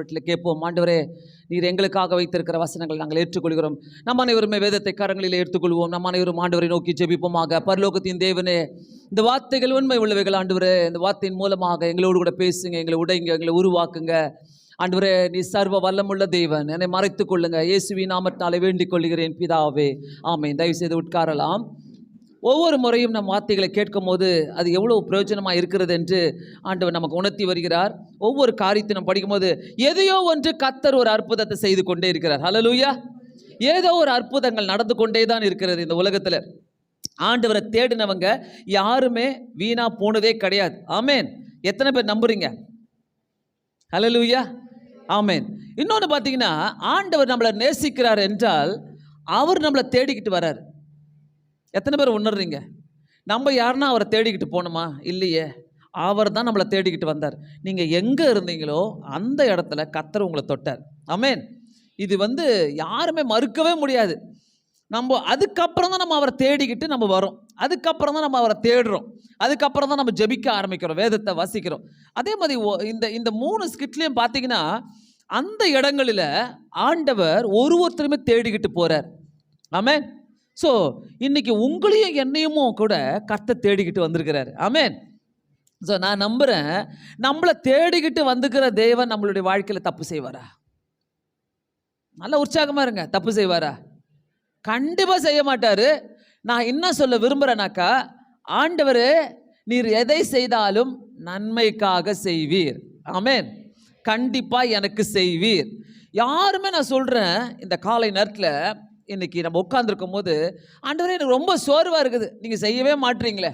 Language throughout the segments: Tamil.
ஆண்டவரத்தில் கேட்போம். ஆண்டவரே, நீர் எங்களுக்காக வைத்திருக்கிற வசனங்கள் நாங்கள் ஏற்றுக்கொள்கிறோம். நம்ம அனைவருமே வேதத்தை கரங்களில் எடுத்துக்கொள்வோம். நம்ம அனைவரும் ஆண்டவரை நோக்கி ஜெபிப்போமாக. பரலோகத்தின் தேவனே, இந்த வார்த்தைகள் உண்மை உள்ளவைகள் ஆண்டவரே. இந்த வார்த்தையின் மூலமாக எங்களோடு கூட பேசுங்க, எங்களை உடைங்க, எங்களை உருவாக்குங்க. ஆண்டவரே, நீ சர்வ வல்லமுள்ள தேவன், என்னை மறைத்துக் கொள்ளுங்க. இயேசுவின் நாமத்தாலே வேண்டிக் கொள்கிறேன் பிதாவே, ஆமென். தயவு செய்து உட்காரலாம். ஒவ்வொரு முறையும் நம் வார்த்தைகளை கேட்கும் போது அது எவ்வளோ பிரயோஜனமாக இருக்கிறது என்று ஆண்டவர் நமக்கு உணர்த்தி வருகிறார். ஒவ்வொரு காரியத்தை நம்ம படிக்கும்போது எதையோ ஒன்று கர்த்தர் ஒரு அற்புதத்தை செய்து கொண்டே இருக்கிறார். ஹல்லேலூயா. ஏதோ ஒரு அற்புதங்கள் நடந்து கொண்டே தான் இருக்கிறது இந்த உலகத்தில். ஆண்டவரை தேடினவங்க யாருமே வீணா போனதே கிடையாது. ஆமென். எத்தனை பேர் நம்புறீங்க? ஹல்லேலூயா, ஆமென். இன்னொன்று பார்த்தீங்கன்னா, ஆண்டவர் நம்மளை நேசிக்கிறார் என்றால் அவர் நம்மளை தேடிக்கிட்டு வர்றார். எத்தனை பேர் உணர்றீங்க? நம்ம யாருன்னா அவரை தேடிக்கிட்டு போனோமா? இல்லையே, அவர் தான் நம்மளை தேடிக்கிட்டு வந்தார். நீங்கள் எங்கே இருந்தீங்களோ அந்த இடத்துல கர்த்தர் உங்களை தொட்டார். ஆமென். இது யாருமே மறுக்கவே முடியாது. நம்ம அதுக்கப்புறம் தான் நம்ம அவரை தேடிக்கிட்டு நம்ம வரோம். அதுக்கப்புறம் தான் நம்ம அவரை தேடுறோம். அதுக்கப்புறம் தான் நம்ம ஜெபிக்க ஆரம்பிக்கிறோம், வேதத்தை வாசிக்கிறோம். அதே மாதிரி இந்த 3 ஸ்கிட்லையும் பார்த்தீங்கன்னா, அந்த இடங்களில் ஆண்டவர் ஒருத்தருமே தேடிக்கிட்டு போகிறார். ஆமென். ஸோ இன்னைக்கு உங்களையும் என்னையுமோ கூட கர்த்தர் தேடிக்கிட்டு வந்திருக்கிறார். ஆமென். ஸோ நான் நம்புகிறேன், நம்மளை தேடிக்கிட்டு வந்துக்கிற தேவன் நம்மளுடைய வாழ்க்கையில் தப்பு செய்வாரா? நல்ல உற்சாகமாக இருங்க. தப்பு செய்வாரா? கண்டிப்பாக செய்ய மாட்டார். நான் என்ன சொல்ல விரும்புகிறேனாக்கா, ஆண்டவர் நீர் எதை செய்தாலும் நன்மைக்காக செய்வீர். ஆமென். கண்டிப்பாக எனக்கு செய்வீர். யாருமே நான் சொல்கிறேன், இந்த காலை நேரத்தில் இன்னைக்கு நம்ம உட்காந்துருக்கும் போது, ஆண்டவரே எனக்கு ரொம்ப சோர்வாக இருக்குது, நீங்கள் செய்யவே மாட்டீங்களே.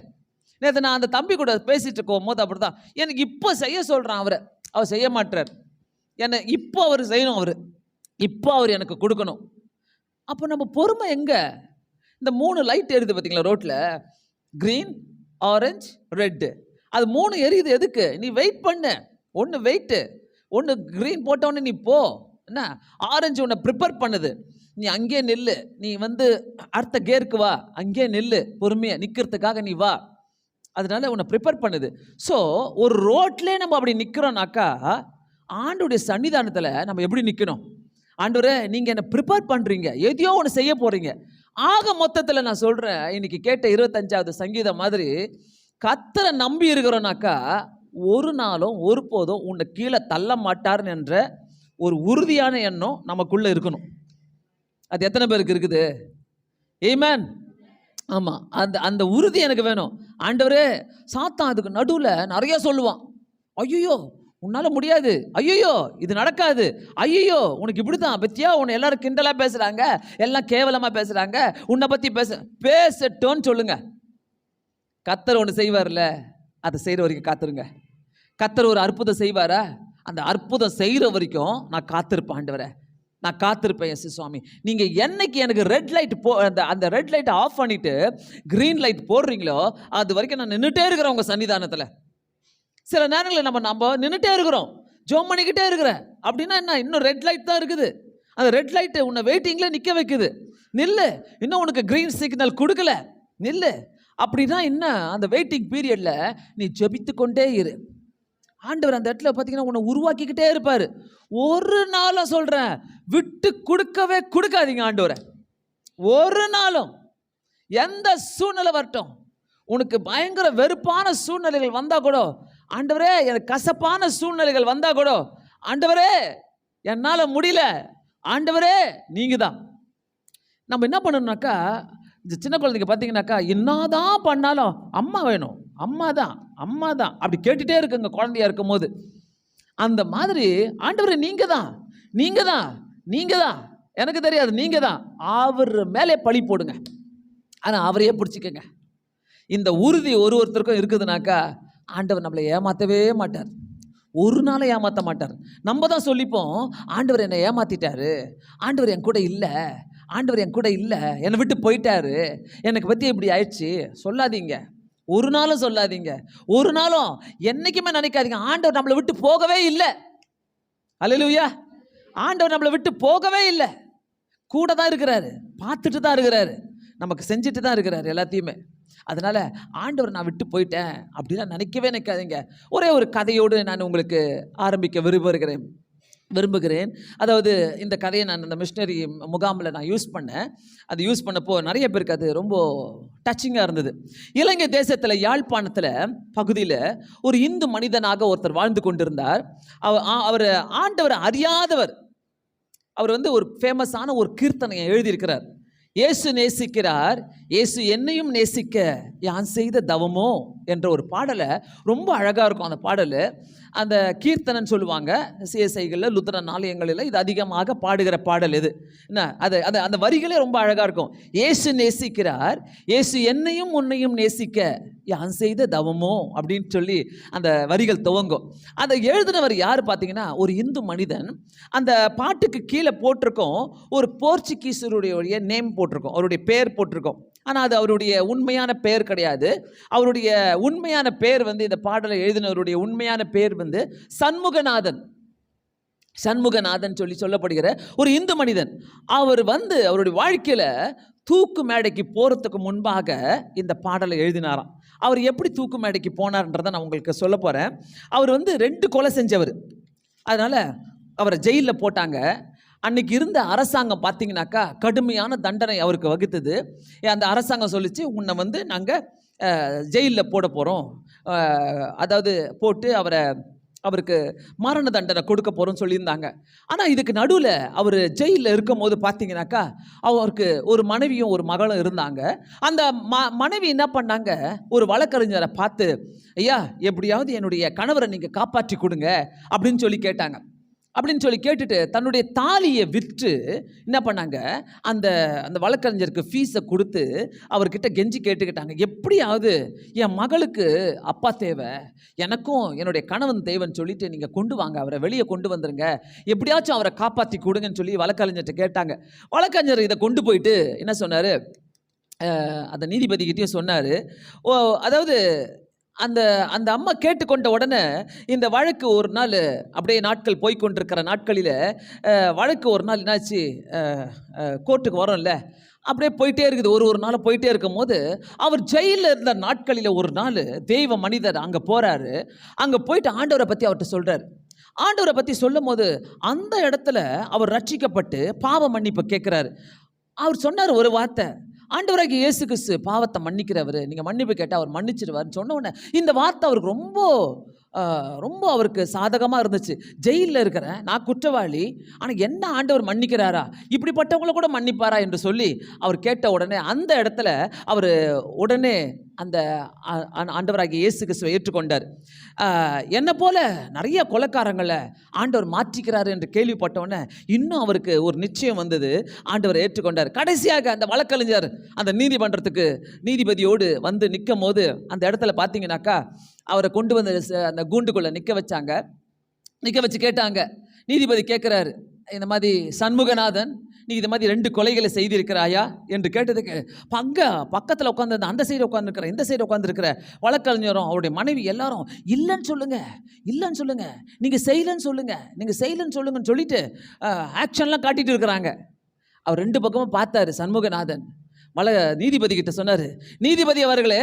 நேற்று நான் அந்த தம்பி கூட பேசிகிட்டு இருக்கும் போது அப்படி தான், எனக்கு இப்போ செய்ய சொல்கிறான் அவர் செய்ய மாட்டுறார். என்னை இப்போ அவர் செய்யணும், இப்போ அவர் எனக்கு கொடுக்கணும். அப்போ நம்ம பொறுமை எங்கே? இந்த 3 லைட் எரியுது பார்த்தீங்களா ரோட்டில், க்ரீன், ஆரஞ்சு, ரெட்டு. அது 3 எரியுது எதுக்கு? நீ வெயிட் பண்ணு. ஒன்று வெயிட்டு, ஒன்று க்ரீன் போட்டோன்னு நீ போ. என்ன, ஆரஞ்சு உன்னை ப்ரிப்பேர் பண்ணுது, நீ அங்கே நில்லு. நீ அடுத்த கேருக்கு வா, அங்கே நில்லு, பொறுமையாக நிற்கிறதுக்காக நீ வா. அதனால உன்னை ப்ரிப்பேர் பண்ணுது. ஸோ ஒரு ரோட்லேயே நம்ம அப்படி நிற்கிறோம்னாக்கா, ஆண்டோடைய சன்னிதானத்தில் நம்ம எப்படி நிற்கணும்? ஆண்டவரே, நீங்கள் என்னை ப்ரிப்பேர் பண்ணுறீங்க, எதையோ ஒன்று செய்ய போகிறீங்க. ஆக மொத்தத்தில் நான் சொல்கிறேன், இன்னைக்கு கேட்ட 25வது சங்கீதம் மாதிரி, கர்த்தரை நம்பி இருக்கிறோன்னாக்கா ஒரு நாளும் ஒருபோதும் உன்னை கீழே தள்ள மாட்டார்னு என்ற ஒரு உறுதியான எண்ணம் நமக்குள்ளே இருக்கணும். அது எத்தனை பேருக்கு இருக்குது? ஆமென். ஆமாம், அந்த உறுதி எனக்கு வேணும். ஆண்டவரே, சாத்தான் அதுக்கு நடுவில் நிறைய சொல்லுவான். ஐயோ உன்னால் முடியாது, ஐயோ இது நடக்காது, ஐயோ உனக்கு இப்படி தான் பற்றியா, உன்னை எல்லாரும் கிண்டலாக பேசுகிறாங்க, எல்லாம் கேவலமாக பேசுகிறாங்க, உன்னை பற்றி பேசட்டோன்னு சொல்லுங்க. கர்த்தர் ஒன்று செய்வார்ல, அதை செய்கிற வரைக்கும் காத்துருங்க. கர்த்தர் ஒரு அற்புதம் செய்வாரா? அந்த அற்புதம் செய்கிற வரைக்கும் நான் காத்திருப்பேன். ஆண்டவரே, நான் காத்திருப்பேன். எஸ் சுவாமி, நீங்கள் என்னைக்கு எனக்கு ரெட் லைட் அந்த ரெட் லைட்டை ஆஃப் பண்ணிவிட்டு க்ரீன் லைட் போடுறீங்களோ, அது வரைக்கும் நான் நின்றுட்டே இருக்கிறேன் உங்கள் சன்னிதானத்தில். சில நேரங்களில் நம்ம நின்றுட்டே இருக்கிறோம், ஜோம் பண்ணிக்கிட்டே இருக்கிறேன். அப்படின்னா என்ன, இன்னும் ரெட் லைட் தான் இருக்குது. அந்த ரெட் லைட்டு உன்னை வெயிட்டிங்கில் நிற்க வைக்குது. நில்லு, இன்னும் உனக்கு க்ரீன் சிக்னல் கொடுக்கல, நில்லு. அப்படின்னா என்ன, அந்த வெயிட்டிங் பீரியடில் நீ ஜெபித்து கொண்டே இரு. ஆண்டவர் அந்த இடத்துல பார்த்தீங்கன்னா உன்னை உருவாக்கிக்கிட்டே இருப்பார். ஒரு நாளும் சொல்கிறேன், விட்டு கொடுக்கவே கொடுக்காதீங்க ஆண்டவரை. ஒரு நாளும் எந்த சூழ்நிலை வரட்டும், உனக்கு பயங்கர வெறுப்பான சூழ்நிலைகள் வந்தால் கூட, ஆண்டவரே எனக்கு கசப்பான சூழ்நிலைகள் வந்தால் கூட, ஆண்டவரே என்னால் முடியல, ஆண்டவரே நீங்கள் தான். நம்ம என்ன பண்ணணும்னாக்கா, இந்த சின்ன குழந்தைங்க பார்த்தீங்கன்னாக்கா, என்னதான் பண்ணாலும் அம்மா வேணும், அம்மா தான் அப்படி கேட்டுகிட்டே இருக்குங்க குழந்தையா இருக்கும் போது. அந்த மாதிரி ஆண்டவரே நீங்கள் தான் எனக்கு தெரியாது, நீங்கள் தான். அவர் மேலே பழி போடுங்க, ஆனால் அவரையே பிடிச்சிக்கங்க. இந்த உறுதி ஒருத்தருக்கும் இருக்குதுனாக்கா, ஆண்டவர் நம்மளை ஏமாற்றவே மாட்டார், ஒரு நாளும் ஏமாற்ற மாட்டார். நம்ம தான் சொல்லிப்போம், ஆண்டவர் என்னை ஏமாற்றிட்டாரு, ஆண்டவர் என் கூட இல்லை, ஆண்டவர் என் கூட இல்லை, என்னை விட்டு போயிட்டாரு, எனக்கு பற்றி இப்படி ஆயிடுச்சு. சொல்லாதீங்க, ஒரு நாளும் சொல்லாதீங்க, ஒரு நாளும் என்னைக்குமே நினைக்காதீங்க. ஆண்டவர் நம்மளை விட்டு போகவே இல்லை. அல்லேலூயா. ஆண்டவர் நம்மளை விட்டு போகவே இல்லை, கூட தான் இருக்கிறாரு, பார்த்துட்டு தான் இருக்கிறாரு, நமக்கு செஞ்சுட்டு தான் இருக்கிறாரு எல்லாத்தையுமே. அதனால் ஆண்டவர் நான் விட்டு போயிட்டேன் அப்படின்னா நினைக்கவே நினைக்காதீங்க. ஒரே ஒரு கதையோடு நான் உங்களுக்கு ஆரம்பிக்க விரும்புகிறேன். விரும்புகிறேன். அதாவது இந்த கதையை நான் இந்த மிஷினரி முகாமில் நான் யூஸ் பண்ணேன். அது யூஸ் பண்ணப்போ நிறைய பேருக்கு அது ரொம்ப டச்சிங்காக இருந்தது. இலங்கை தேசத்தில் யாழ்ப்பாணத்தில் பகுதியில் ஒரு இந்து மனிதனாக ஒருத்தர் வாழ்ந்து கொண்டிருந்தார். அவர் ஆண்டவர் அறியாதவர். அவர் ஒரு ஃபேமஸான ஒரு கீர்த்தனையை எழுதியிருக்கிறார். இயேசு நேசிக்கிறார், இயேசு என்னையும் நேசிக்க யான் செய்த தவமோ என்ற ஒரு பாடலை, ரொம்ப அழகாக இருக்கும் அந்த பாடல். அந்த கீர்த்தனன்னு சொல்லுவாங்க சிஎஸ்ஐகளில், லுத்தரன் ஆலயங்களில் இது அதிகமாக பாடுகிற பாடல். இது என்ன, அது அந்த வரிகளே ரொம்ப அழகாக இருக்கும். இயேசு நேசிக்கிறார், இயேசு என்னையும் உன்னையும் நேசிக்க யான் செய்த தவமோ அப்படின்னு சொல்லி அந்த வரிகள் துவங்கும். அதை எழுதினவர் யார் பார்த்தீங்கன்னா, ஒரு இந்து மனிதன். அந்த பாட்டுக்கு கீழே போட்டிருக்கோம் ஒரு போர்ச்சுகீஸருடைய நேம் போட்டிருக்கோம், அவருடைய பெயர் போட்டிருக்கோம். ஆனால் அது அவருடைய உண்மையான பெயர் கிடையாது. அவருடைய உண்மையான பெயர் இந்த பாடலை எழுதினவருடைய உண்மையான பெயர் சண்முகநாதன். சண்முகநாதன் சொல்லப்படுகிற ஒரு இந்து மனிதன். அவர் அவருடைய வாழ்க்கையில் தூக்கு மேடைக்கு போகிறதுக்கு முன்பாக இந்த பாடலை எழுதினாராம். அவர் எப்படி தூக்கு மேடைக்கு போனார்ன்றதை நான் உங்களுக்கு சொல்ல போகிறேன். அவர் 2 கொலை செஞ்சவர். அதனால் அவரை ஜெயிலில் போட்டாங்க. அன்றைக்கி இருந்த அரசாங்கம் பார்த்தீங்கன்னாக்கா கடுமையான தண்டனை அவருக்கு வகுத்தது. அந்த அரசாங்கம் சொல்லிச்சு, உன்னை நாங்கள் ஜெயிலில் போட போகிறோம், அதாவது போட்டு அவருக்கு மரண தண்டனை கொடுக்க போகிறோம்னு சொல்லியிருந்தாங்க. ஆனால் இதுக்கு நடுவில் அவர் ஜெயிலில் இருக்கும் போது பார்த்தீங்கன்னாக்கா அவருக்கு ஒரு மனைவியும் ஒரு மகளும் இருந்தாங்க. அந்த மனைவி என்ன பண்ணாங்க, ஒரு வழக்கறிஞரை பார்த்து, ஐயா எப்படியாவது என்னுடைய கணவரை நீங்கள் காப்பாற்றி கொடுங்க அப்படின்னு சொல்லி கேட்டாங்க. அப்படின்னு சொல்லி கேட்டுட்டு தன்னுடைய தாலியை விற்று என்ன பண்ணாங்க, அந்த வழக்கறிஞருக்கு ஃபீஸை கொடுத்து அவர்கிட்ட கெஞ்சி கேட்டுக்கிட்டாங்க, எப்படியாவது என் மகளுக்கு அப்பா தேவை, எனக்கும் என்னுடைய கணவன் தேவைன்னு சொல்லிட்டு நீங்கள் கொண்டு வாங்க, அவரை வெளியே கொண்டு வந்துருங்க, எப்படியாச்சும் அவரை காப்பாற்றி கொடுங்கன்னு சொல்லி வழக்கறிஞர்கிட்ட கேட்டாங்க. வழக்கறிஞர் இதை கொண்டு போயிட்டு என்ன சொன்னார், அந்த நீதிபதிக்கிட்டையும் சொன்னார். அதாவது அந்த அம்மா கேட்டுக்கொண்ட உடனே இந்த வழக்கு ஒரு நாள் அப்படியே நாட்கள் போய்கொண்டிருக்கிற நாட்களில் வழக்கு ஒரு நாள் என்னாச்சு, கோர்ட்டுக்கு வரோம்ல, அப்படியே போயிட்டே இருக்குது. ஒரு நாள் போயிட்டே இருக்கும் போது அவர் ஜெயிலில் இருந்த நாட்களில் ஒரு நாள் தெய்வ மனிதர் அங்கே போகிறாரு. அங்கே போயிட்டு ஆண்டவரை பற்றி அவர்கிட்ட சொல்கிறார். ஆண்டவரை பற்றி சொல்லும் போது அந்த இடத்துல அவர் ரட்சிக்கப்பட்டு பாவ மன்னிப்பு கேட்குறாரு. அவர் சொன்னார் ஒரு வார்த்தை, ஆண்டவராகிய இயேசு கிறிஸ்து பாவத்தை மன்னிக்கிறவர், நீங்கள் மன்னிப்பு கேட்டால் அவர் மன்னிச்சிடுவார்னு சொன்ன உடனே இந்த வார்த்தை அவருக்கு ரொம்ப அவருக்கு சாதகமாக இருந்துச்சு. ஜெயிலில் இருக்கிறேன், நான் குற்றவாளி, ஆனால் என்ன ஆண்டவர் மன்னிக்கிறாரா, இப்படிப்பட்டவங்களை கூட மன்னிப்பாரா என்று சொல்லி அவர் கேட்ட உடனே அந்த இடத்துல அவர் உடனே அந்த ஆண்டவராகிய இயேசு கிறிஸ்துவை ஏற்றுக்கொண்டார். என்னை போல நிறைய கொலைக்காரங்களை ஆண்டவர் மாற்றிக்கிறாரு என்று கேள்விப்பட்டவுடனே இன்னும் அவருக்கு ஒரு நிச்சயம் வந்தது, ஆண்டவரை ஏற்றுக்கொண்டார். கடைசியாக அந்த வழக்கறிஞர் அந்த நீதிமன்றத்துக்கு நீதிபதியோடு நிற்கும் போது அந்த இடத்துல பார்த்தீங்கன்னாக்கா அவரை கொண்டு அந்த கூண்டுக்குள்ளே நிற்க வச்சு கேட்டாங்க. நீதிபதி கேட்குறாரு, இந்த மாதிரி சண்முகநாதன், நீ இது மாதிரி 2 கொலைகளை செய்திருக்கிறாயா என்று கேட்டதுக்கு பக்கத்தில் உட்காந்து அந்த சைடு உட்காந்துருக்கிற இந்த சைடு உட்காந்துருக்கிற வழக்கறிஞரும் அவருடைய மனைவி எல்லாரும் இல்லைன்னு சொல்லுங்க, நீங்கள் செய்யலன்னு சொல்லுங்கன்னு சொல்லிட்டு ஆக்ஷன்லாம் காட்டிட்டு இருக்கிறாங்க. அவர் 2 பக்கமும் பார்த்தாரு சண்முகநாதன். நீதிபதி கிட்ட சொன்னார், நீதிபதி அவர்களே,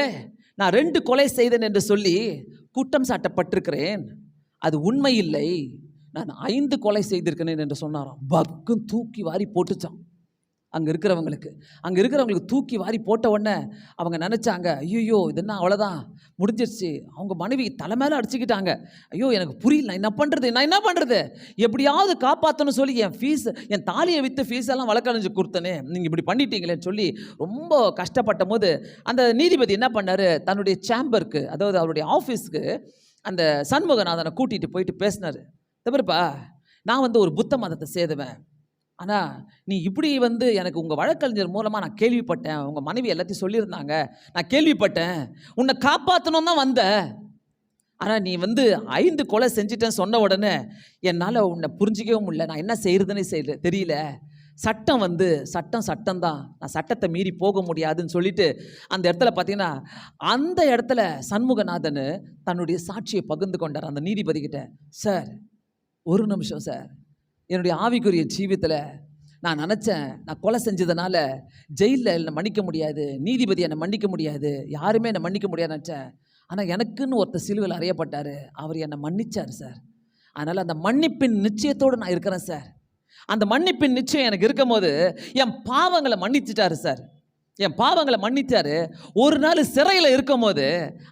நான் 2 கொலை செய்தேன் என்று சொல்லி குற்றம் சாட்டப்பட்டிருக்கிறேன், அது உண்மை இல்லை, நான் 5 கொலை செய்திருக்கிறேன் என்று சொன்னாராம். பக்கும் தூக்கி வாரி போட்டுச்சான். அங்கே இருக்கிறவங்களுக்கு தூக்கி வாரி போட்ட உடனே அவங்க நினச்சாங்க, ஐயோ இது என்ன அவ்வளோதான் முடிஞ்சிருச்சு. அவங்க மனைவி தலை மேலே அடிச்சுக்கிட்டாங்க. ஐயோ எனக்கு புரியல, நான் என்ன பண்ணுறது, எப்படியாவது காப்பாற்றணும் சொல்லி என் தாலியை விற்று ஃபீஸெல்லாம் வழக்கறிஞ்சு கொடுத்தனே, நீங்கள் இப்படி பண்ணிட்டீங்களேன்னு சொல்லி ரொம்ப கஷ்டப்பட்ட போது அந்த நீதிபதி என்ன பண்ணார், தன்னுடைய சேம்பருக்கு, அதாவது அவருடைய ஆஃபீஸுக்கு அந்த சண்முகநாதனை கூட்டிகிட்டு போயிட்டு பேசினார். தவிரப்பா, நான் ஒரு புத்த மதத்தை சேர்ந்தவன், ஆனால் நீ இப்படி எனக்கு உங்கள் வழக்கறிஞர் மூலமாக நான் கேள்விப்பட்டேன், உங்கள் மனைவி எல்லாத்தையும் சொல்லியிருந்தாங்க, நான் கேள்விப்பட்டேன், உன்னை காப்பாற்றணும் தான் வந்தேன், ஆனால் நீ 5 கொலை செஞ்சிட்டேன்னு சொன்ன உடனே என்னால் உன்னை புரிஞ்சிக்கவே முடியல, நான் என்ன செய்கிறதுன்னு தெரியல, சட்டம் தான், நான் சட்டத்தை மீறி போக முடியாதுன்னு சொல்லிட்டு அந்த இடத்துல பார்த்தீங்கன்னா அந்த இடத்துல சண்முகநாதன் தன்னுடைய சாட்சியை பகிர்ந்து கொண்டார் அந்த நீதிபதி கிட்ட. சார், ஒரு நிமிஷம் சார், என்னுடைய ஆவிக்குரிய ஜீவியத்தில் நான் நினச்சேன், நான் கொலை செஞ்சதுனால ஜெயிலில் என்னை மன்னிக்க முடியாது, நீதிபதி என்னை மன்னிக்க முடியாது, யாருமே என்னை மன்னிக்க முடியாது நினச்சேன். ஆனால் எனக்குன்னு ஒருத்தர் சிலுவையில் அறையப்பட்டார், அவர் என்னை மன்னிச்சார் சார். அதனால் அந்த மன்னிப்பின் நிச்சயத்தோடு நான் இருக்கிறேன் சார். அந்த மன்னிப்பின் நிச்சயம் எனக்கு இருக்கும் போது என் பாவங்களை மன்னிச்சிட்டாரு சார். என் பாவங்களை மன்னித்தாரு. ஒரு நாள் சிறையில் இருக்கும் போது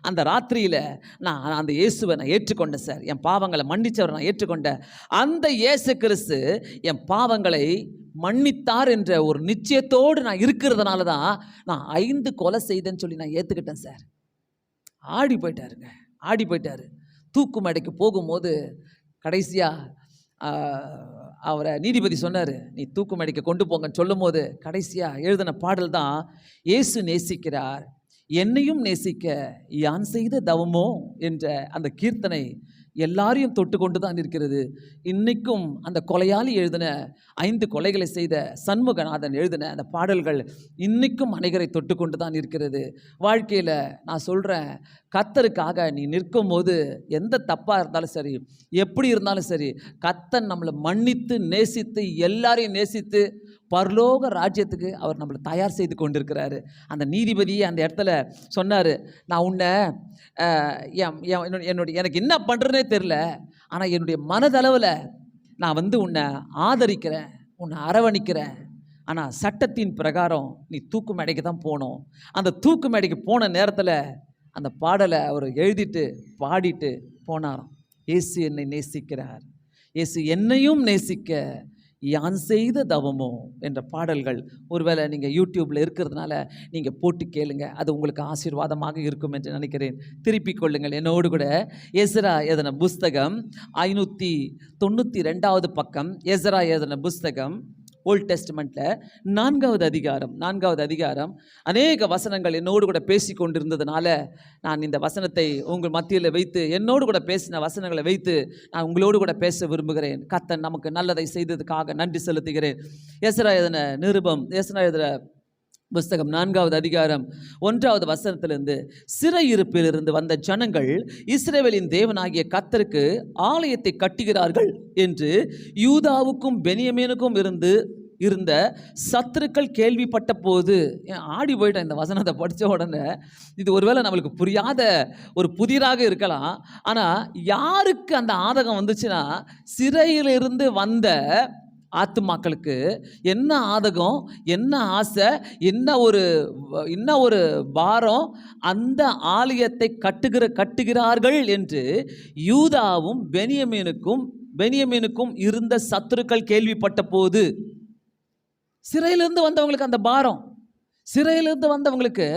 அந்த ராத்திரியில் நான் அந்த இயேசுவை நான் ஏற்றுக்கொண்டேன் சார். என் பாவங்களை மன்னித்தவர் நான் ஏற்றுக்கொண்டேன். அந்த இயேசு கிறிஸ்து என் பாவங்களை மன்னித்தார் என்ற ஒரு நிச்சயத்தோடு நான் இருக்கிறதுனால தான் நான் 5 கொலை செய்தேன்னு சொல்லி நான் ஏற்றுக்கிட்டேன் சார். ஆடி போயிட்டாரு. தூக்கு மேடைக்கு போகும்போது கடைசியாக அவரை நீதிபதி சொன்னார், நீ தூக்கு மேடைக்கு கொண்டு போங்கன்னு சொல்லும் போது கடைசியாக எழுதின பாடல் தான், இயேசு நேசிக்கிறார் என்னையும் நேசிக்க யான் செய்த தவமோ என்ற அந்த கீர்த்தனை எல்லாரையும் தொட்டு கொண்டு தான் இருக்கிறது. இன்னைக்கும் அந்த கொலையாளி எழுதின 5 கொலைகளை செய்த சண்முகநாதன் எழுதின அந்த பாடல்கள் இன்னைக்கும் அனைவரை தொட்டு கொண்டு தான் இருக்கிறது. வாழ்க்கையில் நான் சொல்கிறேன், கர்த்தருக்காக நீ நிற்கும் போது எந்த தப்பாக இருந்தாலும் சரி, எப்படி இருந்தாலும் சரி, கர்த்தர் நம்மளை மன்னித்து நேசித்து எல்லாரையும் நேசித்து பரலோக ராஜ்யத்துக்கு அவர் நம்மளை தயார் செய்து கொண்டிருக்கிறாரு. அந்த நீதிபதியே அந்த இடத்துல சொன்னார், நான் உன்னை எனக்கு என்ன பண்ணுறதுனே தெரில, ஆனால் என்னுடைய மனதளவில் நான் உன்னை ஆதரிக்கிறேன், உன்னை அரவணிக்கிறேன். ஆனால் சட்டத்தின் பிரகாரம் நீ தூக்கு மேடைக்கு தான் போகணும். அந்த தூக்கு மேடைக்கு போன நேரத்தில் அந்த பாடலை அவர் எழுதிட்டு பாடிட்டு போனாராம். இயேசு என்னை நேசிக்கிறார், இயேசு என்னையும் நேசிக்க யான் செய்த தவமோ என்ற பாடல்கள் ஒருவேளை நீங்கள் யூடியூப்பில் இருக்கிறதுனால நீங்கள் போட்டு கேளுங்க, அது உங்களுக்கு ஆசீர்வாதமாக இருக்கும் என்று நினைக்கிறேன். திருப்பிக் கொள்ளுங்கள் என்னோடு கூட. எஸ்ரா எழுதின புஸ்தகம் 592வது பக்கம். எஸ்ரா எழுதின புஸ்தகம் ஓல்ட் டெஸ்டமெண்ட்டில் 4வது அதிகாரம் அநேக வசனங்கள் என்னோடு கூட பேசி கொண்டிருந்ததுனால நான் இந்த வசனத்தை உங்கள் மத்தியில் வைத்து, என்னோடு கூட பேசின வசனங்களை வைத்து நான் உங்களோடு கூட பேச விரும்புகிறேன். கர்த்தர் நமக்கு நல்லதை செய்ததுக்காக நன்றி செலுத்துகிறேன். எஸ்ரா எழுதின புஸ்தகம் 4வது அதிகாரம் 1வது வசனத்திலிருந்து, சிறையிருப்பிலிருந்து வந்த ஜனங்கள் இஸ்ரவேலின் தேவனாகிய கர்த்தருக்கு ஆலயத்தை கட்டுகிறார்கள் என்று யூதாவுக்கும் பென்யமீனுக்கும் இருந்த சத்துருக்கள் கேள்விப்பட்ட போது, ஆடி போயிட்டேன் இந்த வசனத்தை படித்த உடனே. இது ஒருவேளை நம்மளுக்கு புரியாத ஒரு புதிராக இருக்கலாம். ஆனால் யாருக்கு அந்த ஆதகம் வந்துச்சுன்னா, சிறையிலிருந்து வந்த ஆத்துமாக்களுக்கு என்ன ஆதகம், என்ன ஆசை, என்ன ஒரு பாரம், அந்த ஆலயத்தை கட்டுகிறார்கள் என்று யூதாவும் பென்யமீனுக்கும் இருந்த சத்துருக்கள் கேள்விப்பட்ட போது, சிறையிலிருந்து வந்தவங்களுக்கு அந்த பாரம், சிறையிலிருந்து வந்தவங்களுக்கு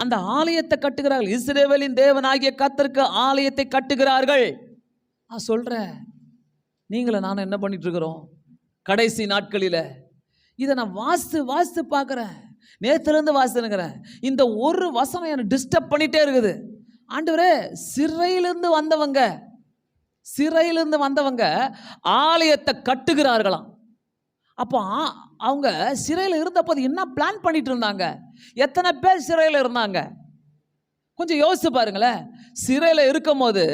அந்த ஆலயத்தை கட்டுகிறார்கள். இஸ்ரவேலின் தேவனாகிய கர்த்தருக்கு ஆலயத்தை கட்டுகிறார்கள். நான் சொல்கிறேன், நீங்களும் நானும் என்ன பண்ணிட்டு இருக்கிறோம் கடைசி நாட்களில்? இதை நான் வாசித்து பார்க்குறேன், நேற்றுலேருந்து வாசித்துனுக்கிறேன். இந்த ஒரு வசனம் என்னை டிஸ்டர்ப் பண்ணிகிட்டே இருக்குது. ஆண்டவரே, சிறையிலிருந்து வந்தவங்க ஆலயத்தை கட்டுகிறார்களாம். அப்போ அவங்க சிறையில் இருந்தபோது என்ன பிளான் பண்ணிட்டு இருந்தாங்க? எத்தனை பேர் சிறையில் இருந்தாங்க? கொஞ்சம் யோசிச்சு பாருங்களேன். சிறையில் இருக்கும் போது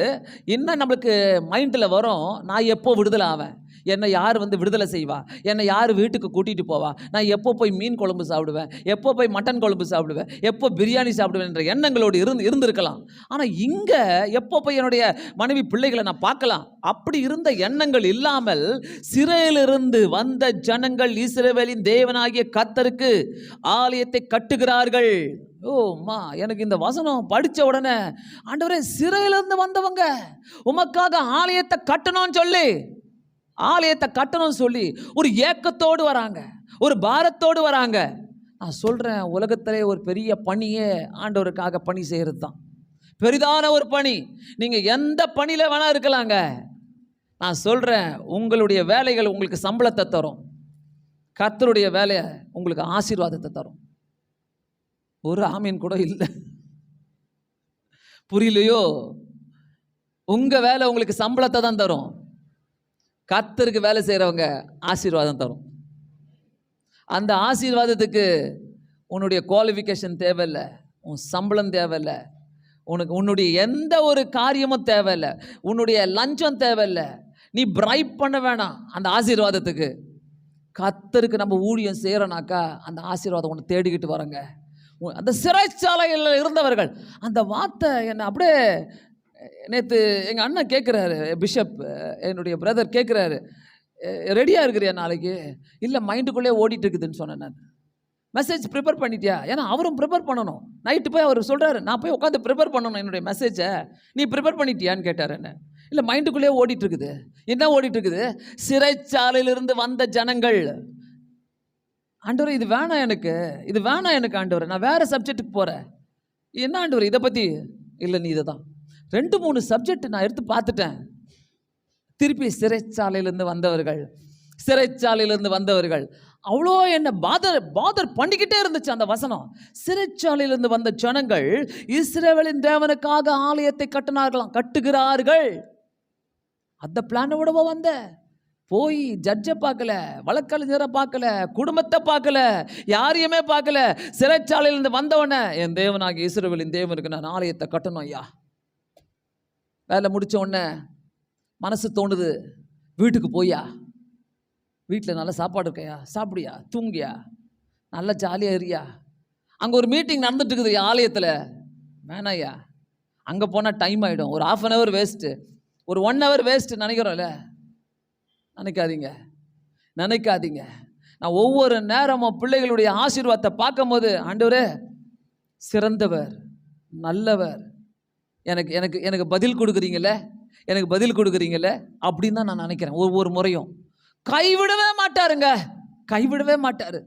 என்ன நம்மளுக்கு மைண்டில் வரும்? நான் எப்போ விடுதலை ஆவேன், என்னை யார் விடுதலை செய்வா, என்னை யார் வீட்டுக்கு கூட்டிகிட்டு போவா, நான் எப்போ போய் மீன் குழம்பு சாப்பிடுவேன், எப்போ போய் மட்டன் குழம்பு சாப்பிடுவேன், எப்போ பிரியாணி சாப்பிடுவேன் என்ற எண்ணங்களோடு இருந்திருக்கலாம். ஆனால் இங்கே எப்போ போய் என்னுடைய மனைவி பிள்ளைகளை நான் பார்க்கலாம், அப்படி இருந்த எண்ணங்கள் இல்லாமல் சிறையிலிருந்து வந்த ஜனங்கள் இஸ்ரவேலின் தேவனாகிய கர்த்தருக்கு ஆலயத்தை கட்டுகிறார்கள். எனக்கு இந்த வசனம் படித்த உடனே, ஆண்டவரே, சிறையிலிருந்து வந்தவங்க உமக்காக ஆலயத்தை கட்டணும்னு சொல்லி ஒரு ஏக்கத்தோடு வராங்க, ஒரு பாரத்தோடு வராங்க. நான் சொல்கிறேன், உலகத்திலே ஒரு பெரிய பணியே ஆண்டவருக்காக பணி செய்கிறது தான் பெரிதான ஒரு பணி. நீங்கள் எந்த பணியில் வேணா இருக்கலாங்க. நான் சொல்கிறேன், உங்களுடைய வேலைகள் உங்களுக்கு சம்பளத்தை தரும், கர்த்தருடைய வேலையை உங்களுக்கு ஆசீர்வாதத்தை தரும். ஒரு ஆமீன் கூட இல்லை, புரியலையோ? உங்கள் வேலை உங்களுக்கு சம்பளத்தை தான் தரும், கர்த்தருக்கு வேலை செய்கிறவங்க ஆசீர்வாதம் தரும். அந்த ஆசீர்வாதத்துக்கு உன்னுடைய குவாலிஃபிகேஷன் தேவையில்லை, உன் சம்பளம் தேவையில்லை, உன்னுடைய எந்த ஒரு காரியமும் தேவையில்லை, உன்னுடைய லஞ்சம் தேவையில்லை, நீ பிரைப் பண்ண வேணாம். அந்த ஆசீர்வாதத்துக்கு கர்த்தருக்கு நம்ம ஊழியம் செய்கிறோனாக்கா அந்த ஆசீர்வாதம் ஒன்று தேடிக்கிட்டு வரங்க. அந்த சிறைச்சாலையில் இருந்தவர்கள், அந்த வார்த்தை என்னை அப்படியே நேற்று எங்கள் அண்ணன் கேட்குறாரு, பிஷப் என்னுடைய பிரதர் கேட்குறாரு, ரெடியாக இருக்கிறியா நாளைக்கு? இல்லை, மைண்டுக்குள்ளே ஓடிட்டு இருக்குதுன்னு சொன்னேன் நான். மெசேஜ் ப்ரிப்பேர் பண்ணிட்டியா? ஏன்னா அவரும் ப்ரிப்பேர் பண்ணணும். நைட்டு போய் அவர் சொல்கிறாரு, நான் போய் உட்காந்து ப்ரிப்பேர் பண்ணணும் என்னுடைய மெசேஜை, நீ ப்ரிப்பேர் பண்ணிட்டியான்னு கேட்டார் என்ன. இல்லை, மைண்டுக்குள்ளேயே ஓடிட்டு இருக்குது. என்ன ஓடிட்டு இருக்குது? சிறைச்சாலையிலிருந்து வந்த ஜனங்கள். ஆண்டவரே இது வேணாம் எனக்கு, இது வேணாம் எனக்கு ஆண்டவரே, நான் வேறு சப்ஜெக்ட்டுக்கு போகிறேன். என்ன ஆண்டவரே இதை பற்றி? இல்லை, நீ இதை தான் 2-3 சப்ஜெக்ட் நான் எடுத்து பார்த்துட்டேன். திருப்பி சிறைச்சாலையிலிருந்து வந்தவர்கள், சிறைச்சாலையிலிருந்து வந்தவர்கள் அவ்வளோ என்ன பாதர் பண்ணிக்கிட்டே இருந்துச்சு அந்த வசனம். சிறைச்சாலையிலிருந்து வந்த ஜனங்கள் இஸ்ரவேலின் தேவனுக்காக ஆலயத்தை கட்டுகிறார்கள். அந்த பிளானோடவா வந்த? போய் ஜட்ஜை பார்க்கல, வழக்கறிஞரை பார்க்கல, குடும்பத்தை பார்க்கல, யாரையுமே பார்க்கல. சிறைச்சாலையிலிருந்து வந்தவன என் தேவனாகிய இஸ்ரவேலின் தேவனுக்கு நான் ஆலயத்தை கட்டணும் ஐயா. வேலை முடிச்ச உடனே மனசு தோணுது, வீட்டுக்கு போயா, வீட்டில் நல்ல சாப்பாடு இருக்கையா, சாப்பிடியா, தூங்கியா, நல்லா ஜாலியாக இருக்கியா. அங்கே ஒரு மீட்டிங் நடந்துட்டு இருக்குது ஆலயத்தில், வேணாயா, அங்கே போனால் டைம் ஆகிடும், ஒரு 1/2 hour வேஸ்ட்டு, ஒரு 1 hour வேஸ்ட்டு நினைக்கிறோம்ல. நினைக்காதீங்க. நான் ஒவ்வொரு நேரமும் பிள்ளைகளுடைய ஆசீர்வாதத்தை பார்க்கும்போது, ஆண்டவரே சிறந்தவர், நல்லவர், எனக்கு எனக்கு எனக்கு பதில் கொடுக்குறீங்களே, எனக்கு பதில் கொடுக்குறீங்களே அப்படின்னு தான் நான் நினைக்கிறேன். ஒவ்வொரு முறையும் கைவிடவே மாட்டாருங்க, கைவிடவே மாட்டார்.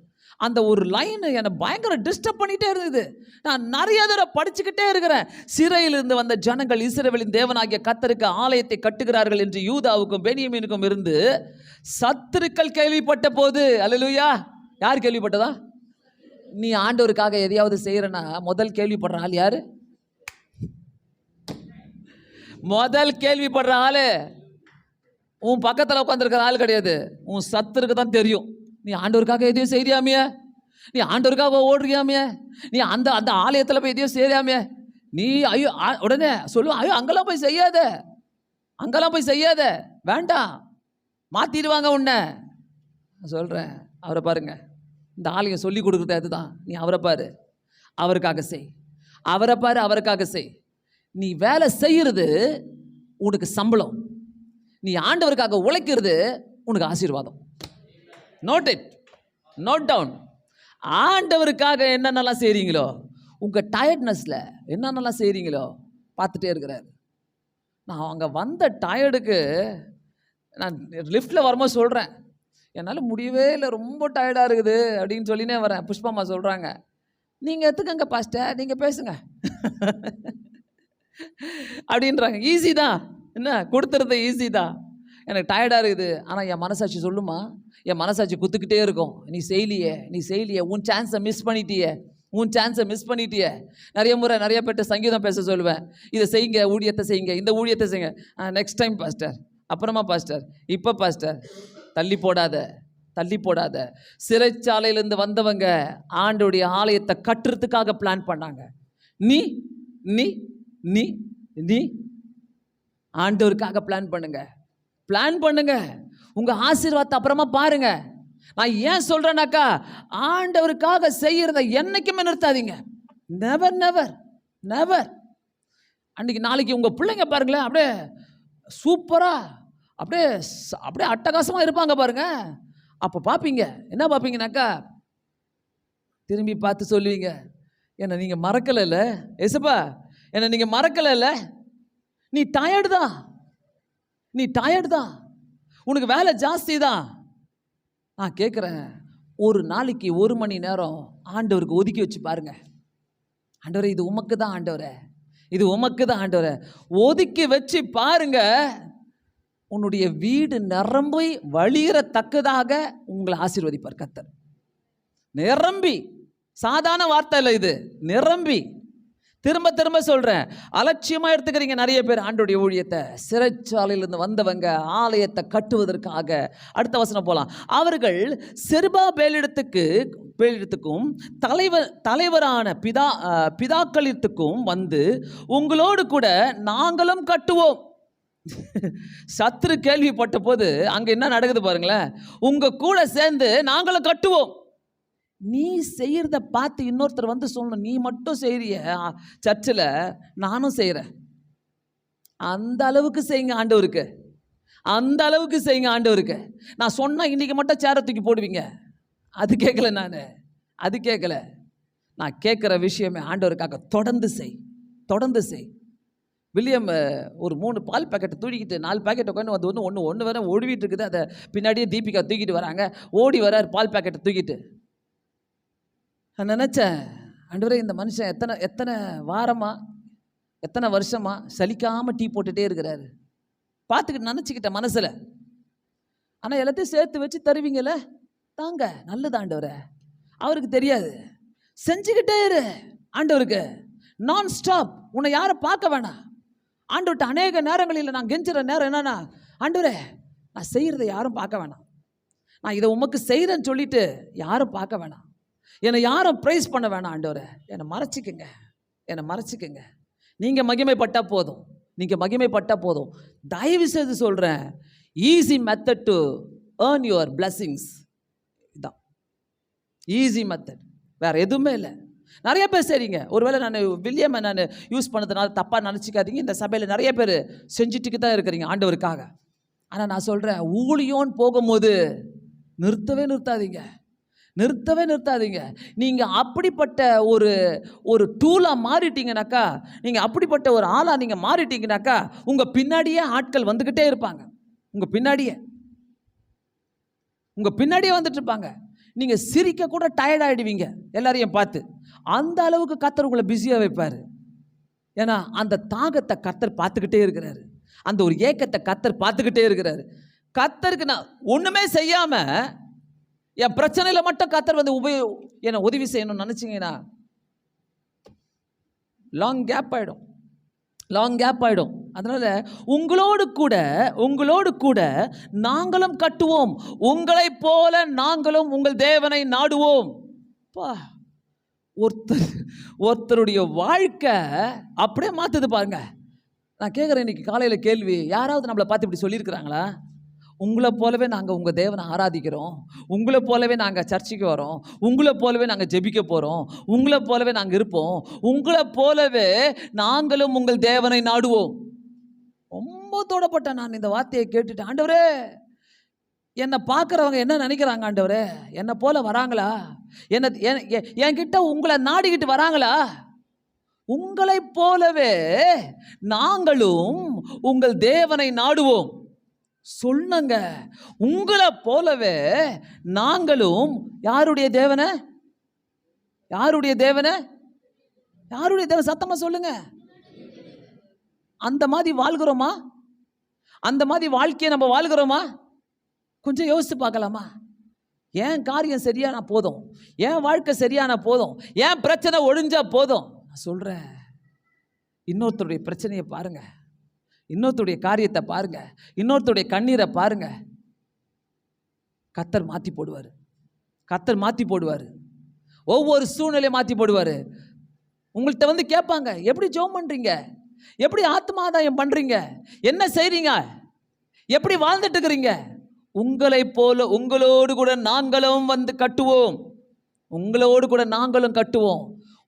அந்த ஒரு லைன் என்னை பயங்கர டிஸ்டர்ப் பண்ணிகிட்டே இருந்தது. நான் நிறைய தடவை படிச்சுக்கிட்டே இருக்கிறேன். சிறையிலிருந்து வந்த ஜனங்கள் இஸ்ரவேலின் தேவனாகிய கர்த்தருக்கு ஆலயத்தை கட்டுகிறார்கள் என்று யூதாவுக்கும் பென்யமீனுக்கும் இருந்து சத்துருக்கள் கேள்விப்பட்ட போது, அல்லேலூயா, யார் கேள்விப்பட்டதா? நீ ஆண்டவருக்காக எதையாவது செய்கிறனா முதல் கேள்விப்படுற ஆள் யாரு? முதல் கேள்விப்படுற ஆளு உன் பக்கத்தில் உட்காந்துருக்கிற ஆள் கிடையாது, உன் சத்துருக்கு தான் தெரியும். நீ ஆண்டவருக்காக எதையும் செய்யாமைய, நீ ஆண்டவருக்காக ஓடுறியாமைய, நீ அந்த அந்த ஆலயத்தில் போய் எதையும் செய்யாமைய, நீ ஐயோ உடனே சொல்லுவோம், ஐயோ அங்கெல்லாம் போய் செய்யாத, அங்கெல்லாம் போய் செய்யாத, வேண்டாம், மாற்றிடுவாங்க உன்னை. சொல்கிறேன், அவரை பாருங்க, இந்த ஆலயம் சொல்லி கொடுக்குறது அதுதான். நீ அவரை பாரு, அவருக்காக செய், அவரை பாரு, அவருக்காக செய். நீ வேலை செய்கிறது உனக்கு சம்பளம், நீ ஆண்டவருக்காக உழைக்கிறது உனக்கு ஆசீர்வாதம். Note it, note down. ஆண்டவருக்காக என்னென்னலாம் செய்கிறீங்களோ, உங்கள் டயர்ட்னஸில் என்னென்னலாம் செய்கிறீங்களோ பார்த்துட்டே இருக்கிறார். நான் அங்கே வந்த டயர்டுக்கு நான் லிஃப்ட்டில் வரும்போது சொல்கிறேன், என்னால் முடியவே இல்லை, ரொம்ப டயர்டாக இருக்குது அப்படின்னு சொல்லினே வரேன். புஷ்பம்மா சொல்கிறாங்க, நீங்கள் எடுத்துக்கங்க பாஸ்டர், நீங்கள் பேசுங்க அப்படின்றாங்க. ஈஸி தான், என்ன கொடுத்துறது ஈஸி தான். எனக்கு டயர்டாக இருக்குது, ஆனால் என் மனசாட்சி சொல்லுமா, என் மனசாட்சி குத்துக்கிட்டே இருக்கும், நீ செய்யலையே, உன் சான்ஸை மிஸ் பண்ணிட்டியே. நிறைய முறை நிறைய பேர்ட்ட சங்கீதம் பேச சொல்லுவேன், இதை செய்யுங்க, ஊழியத்தை செய்யுங்க, இந்த ஊழியத்தை செய்யுங்க. நெக்ஸ்ட் டைம் பாஸ்டர், அப்புறமா பாஸ்டர், இப்போ பாஸ்டர். தள்ளி போடாத. சிறைச்சாலையிலேருந்து வந்தவங்க ஆண்டோடைய ஆலயத்தை கட்டுறதுக்காக பிளான் பண்ணாங்க. நீ நீ நீ நீ ஆண்டவருக்காக பிளான் பண்ணுங்க. உங்க ஆசீர்வாதத்தை அப்புறமா பாருங்க. நான் ஏன் சொல்றேன்னாக்கா, ஆண்டவருக்காக செய்யறத என்னைக்குமே நிறுத்தாதீங்க. Never never never. அன்னைக்கு நாளைக்கு உங்க பிள்ளைங்க பாருங்களேன், அப்படியே சூப்பரா, அப்படியே அட்டகாசமா இருப்பாங்க பாருங்க. அப்போ பார்ப்பீங்க, என்ன பார்ப்பீங்கனாக்கா, திரும்பி பார்த்து சொல்லுவீங்க, என்ன நீங்க மறக்கலைல்ல ஏசப்பா, என்ன நீங்க மறக்கலைல்ல, நீ டயர்டு தான், உனக்கு வேலை ஜாஸ்தி தான். நான் கேட்குறேன், ஒரு நாளைக்கு 1 மணி நேரம் ஆண்டவருக்கு ஒதுக்கி வச்சு பாருங்க. ஆண்டவரே இது உமக்கு தான் ஆண்டவரே, ஒதுக்கி வச்சு பாருங்க. உன்னுடைய வீடு நிரம்பி வழியறத்தக்கதாக உங்களை ஆசீர்வதிப்பார் கர்த்தர். நிரம்பி, சாதாரண வார்த்தை இல்லை இது, நிரம்பி. திரும்ப சொல்கிறேன், அலட்சியமாக எடுத்துக்கிறீங்க நிறைய பேர் ஆண்டோடைய ஊழியத்தை. சிறைச்சாலையிலிருந்து வந்தவங்க ஆலயத்தை கட்டுவதற்காக. அடுத்த வசனம் போகலாம். அவர்கள் செருபாபேலிடத்துக்கும் தலைவரான பிதாக்களிடத்துக்கும் வந்து உங்களோடு கூட நாங்களும் கட்டுவோம். சத்துரு கேள்விப்பட்ட போது அங்கே என்ன நடக்குது பாருங்களேன், உங்கள் கூட சேர்ந்து நாங்களும் கட்டுவோம். நீ செய்கிறத பார்த்து இன்னொருத்தர் வந்து சொல்லணும், நீ மட்டும் செய்கிறிய சர்ச்சில், நானும் செய்கிறேன். அந்த அளவுக்கு செய்யுங்க ஆண்டவருக்கு, அந்த அளவுக்கு செய்யுங்க ஆண்டவருக்கு. நான் சொன்னா இன்னைக்கு மட்டும் சேரை தூக்கி போடுவீங்க, அது கேட்கல. அது கேட்கல. நான் கேட்குற விஷயமே ஆண்டவருக்காக தொடர்ந்து செய், தொடர்ந்து செய். வில்லியம் ஒரு 3 பால் பேக்கெட்டை தூக்கிட்டு 4 பேக்கெட் உட்காந்து வந்து ஒன்று வேற ஓடிவிட்டு இருக்குது. அதை பின்னாடியே தீபிகா தூக்கிட்டு வராங்க. ஓடி வரார் பால் பேக்கெட்டை தூக்கிட்டு. நான் நினச்சேன், ஆண்டவரே இந்த மனுஷன் எத்தனை வாரமா எத்தனை வருஷமா சலிக்காமல் டீ போட்டுகிட்டே இருக்கிறாரு. பார்த்துக்கிட்டு நினச்சிக்கிட்டேன் மனசில். ஆனால் எல்லாத்தையும் சேர்த்து வச்சு தருவீங்கல்ல, தாங்க, நல்லது ஆண்டவரே. அவருக்கு தெரியாது. செஞ்சுக்கிட்டே இரு ஆண்டவருக்கு, நான் ஸ்டாப். உன்னை யாரும் பார்க்க வேணாம். ஆண்டவர்கிட்ட அநேக நேரங்களில் நான் கெஞ்சுற நேரம் என்னன்னா, ஆண்டவரே நான் செய்கிறத யாரும் பார்க்க வேணாம், நான் இதை உமக்கு செய்கிறேன்னு சொல்லிட்டு யாரும் பார்க்க வேணாம், என்னை யாரும் ப்ரைஸ் பண்ண வேணாம் ஆண்டவரே, என்னை மறைச்சிக்குங்க, என்னை மறைச்சிக்குங்க. நீங்கள் மகிமைப்பட்டால் போதும், நீங்கள் மகிமைப்பட்டால் போதும். தயவு செய்து சொல்கிறேன், easy method to earn your blessings இதுதான். ஈஸி மெத்தட், வேறு எதுவுமே இல்லை. நிறைய பேர் சரிங்க, ஒருவேளை நான் வில்லியம் நான் யூஸ் பண்ணதுனால தப்பாக நினச்சிக்காதீங்க. இந்த சபையில் நிறைய பேர் செஞ்சுட்டுக்கு தான் இருக்கிறீங்க ஆண்டவருக்காக. ஆனால் நான் சொல்கிறேன், ஊழியோன்னு போகும்போது நிறுத்தவே நிறுத்தாதீங்க. நீங்கள் அப்படிப்பட்ட ஒரு டூலாக மாறிட்டீங்கனாக்கா, நீங்கள் அப்படிப்பட்ட ஒரு ஆளாக நீங்கள் மாறிட்டீங்கனாக்கா, உங்கள் பின்னாடியே ஆட்கள் வந்துக்கிட்டே இருப்பாங்க. உங்கள் பின்னாடியே வந்துட்டு இருப்பாங்க. நீங்கள் சிரிக்க கூட டயர்ட் ஆகிடுவீங்க எல்லாரையும் பார்த்து. அந்த அளவுக்கு கர்த்தர் உங்களை பிஸியாக வைப்பார். ஏன்னா அந்த தாகத்தை கர்த்தர் பார்த்துக்கிட்டே இருக்கிறாரு, அந்த ஒரு ஏக்கத்தை கர்த்தர் பார்த்துக்கிட்டே இருக்கிறாரு. கர்த்தருக்கு நான் ஒன்றுமே செய்யாமல் என் பிரச்சனையில் மட்டும் கர்த்தர் வந்து என்னை உதவி செய்யணும்னு நினச்சிங்கன்னா லாங் கேப் ஆகிடும். அதனால் உங்களோடு கூட நாங்களும் கட்டுவோம், உங்களைப் போல நாங்களும் உங்கள் தேவனை நாடுவோம். ஒருத்தருடைய வாழ்க்கை அப்படியே மாற்றுது பாருங்க. நான் கேட்குறேன், இன்னைக்கு காலையில் கேள்வி, யாராவது நம்மளை பார்த்து இப்படி சொல்லியிருக்கிறாங்களா? உங்களை போலவே நாங்கள் உங்கள் தேவனை ஆராதிக்கிறோம், உங்களை போலவே நாங்கள் சர்ச்சுக்கு வரோம், உங்களை போலவே நாங்கள் ஜெபிக்க போகிறோம், உங்களை போலவே நாங்கள் இருப்போம், உங்களை போலவே நாங்களும் உங்கள் தேவனை நாடுவோம். ரொம்ப தோடப்பட்டேன் நான் இந்த வார்த்தையை கேட்டுட்டு. ஆண்டவரே, என்னை பார்க்குறவங்க என்ன நினைக்கிறாங்க ஆண்டவரே? என்னை போல வராங்களா? என்கிட்ட உங்களை நாடிக்கிட்டு வராங்களா? உங்களை போலவே நாங்களும் உங்கள் தேவனை நாடுவோம். சொல்லுங்க, உங்களை போலவே நாங்களும் யாருடைய தேவனை சத்தமா சொல்லுங்க. அந்த மாதிரி வாழ்கிறோமா? அந்த மாதிரி வாழ்க்கையை நம்ம வாழ்கிறோமா? கொஞ்சம் யோசித்து பார்க்கலாமா? என் காரியம் சரியான போதும், என் வாழ்க்கை சரியான போதும், என் பிரச்சனை ஒழிஞ்சா போதும். நான் சொல்கிறேன், இன்னொருத்தருடைய பிரச்சனையை பாருங்க, இன்னொருத்தருடைய காரியத்தை பாருங்க, இன்னொருத்தருடைய கண்ணீரை பாருங்க. கர்த்தர் மாற்றி போடுவார். ஒவ்வொரு சூழ்நிலையை மாற்றி போடுவார். உங்கள்கிட்ட வந்து கேட்பாங்க, எப்படி ஜெபம் பண்ணுறீங்க, எப்படி ஆத்மாதாயம் பண்ணுறீங்க, என்ன செய்கிறீங்க, எப்படி வாழ்ந்துட்டு இருக்கிறீங்க? உங்களைப் போல உங்களோடு கூட நாங்களும் வந்து கட்டுவோம்,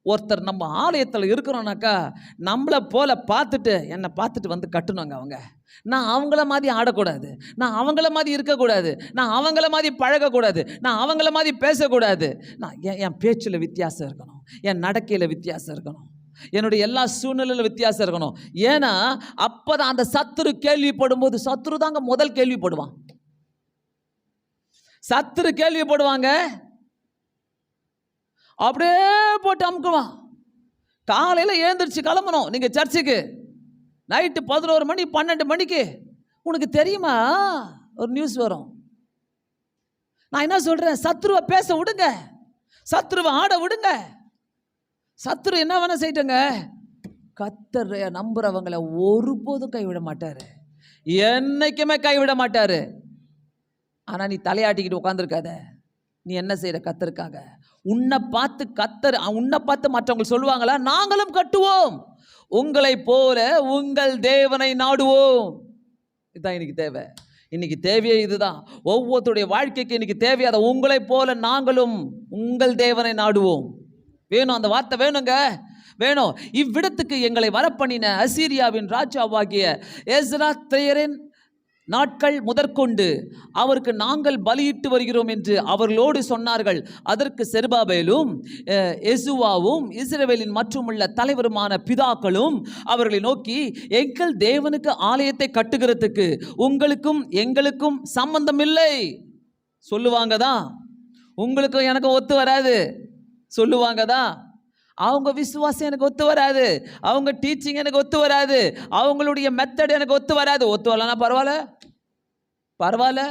ஒருத்தர் நம்ம ஆலயத்தில் இருக்கிறோம்னாக்கா நம்மளை போல என்னை பார்த்துட்டு வந்து கட்டணுங்க. நான் அவங்கள மாதிரி ஆடக்கூடாது, நான் அவங்கள மாதிரி இருக்கக்கூடாது, நான் அவங்கள மாதிரி பழகக்கூடாது, நான் அவங்கள மாதிரி பேசக்கூடாது. நான் என் பேச்சில் வித்தியாசம் இருக்கணும், என் நடக்கையில் வித்தியாசம் இருக்கணும், என்னுடைய எல்லா சூழ்நிலையில் வித்தியாசம் இருக்கணும். ஏன்னா அப்போதான் அந்த சத்துரு கேள்விப்படும் போது, சத்துரு தாங்க முதல் கேள்விப்படுவான். சத்துரு கேள்விப்படுவாங்க, அப்படியே போட்டு அமுக்குவான். காலையில் எழுந்திரிச்சு கிளம்பணும் நீங்கள் சர்ச்சுக்கு, நைட்டு 11 மணி 12 மணிக்கு உனக்கு தெரியுமா ஒரு நியூஸ் வரும். நான் என்ன சொல்கிறேன், சத்துருவை பேச விடுங்க, சத்துருவை ஆட விடுங்க. சத்துரு என்ன வேணா செய்யட்டுங்க, கர்த்தரை நம்புறவங்களை ஒருபோதும் கைவிட மாட்டார், என்னைக்குமே கைவிட மாட்டார். ஆனால் நீ தலையாட்டிக்கிட்டு உட்காந்துருக்காத. நீ என்ன செய்கிற கர்த்தருக்காக? உன்னை பார்த்து மற்றவங்க சொல்லுவாங்களா? நாங்களும் கட்டுவோம், உங்களை போல உங்கள் தேவனை நாடுவோம். இதுதான் இன்னைக்கு தேவை. இன்னைக்கு தேவையே இதுதான். ஒவ்வொருத்தருடைய வாழ்க்கைக்கு இன்னைக்கு தேவையாத உங்களை போல நாங்களும் உங்கள் தேவனை நாடுவோம். வேணும், அந்த வார்த்தை வேணுங்க. வேணும். இவ்விடத்துக்கு எங்களை வரப்பண்ணின அசீரியாவின் ராஜாவாகிய எஸ்ராத்தேரின் நாட்கள் முதற்கொண்டு அவருக்கு நாங்கள் பலியிட்டு வருகிறோம் என்று அவர்களோடு சொன்னார்கள். அதற்கு செருபாபேலும் யெசுவாவும் இஸ்ரவேலின் மற்றுமுள்ள தலைவருமான பிதாக்களும் அவர்களை நோக்கி, எங்கள் தேவனுக்கு ஆலயத்தை கட்டுகிறதுக்கு உங்களுக்கும் எங்களுக்கும் சம்பந்தம் இல்லை சொல்லுவாங்க தான். உங்களுக்கும் எனக்கும் ஒத்து வராது சொல்லுவாங்க தான். அவங்க விசுவாசம் எனக்கு ஒத்து வராது, அவங்க டீச்சிங் எனக்கு ஒத்து வராது, அவங்களுடைய மெத்தட் எனக்கு ஒத்து வராது. ஒத்து வரலன்னா பரவாயில்ல,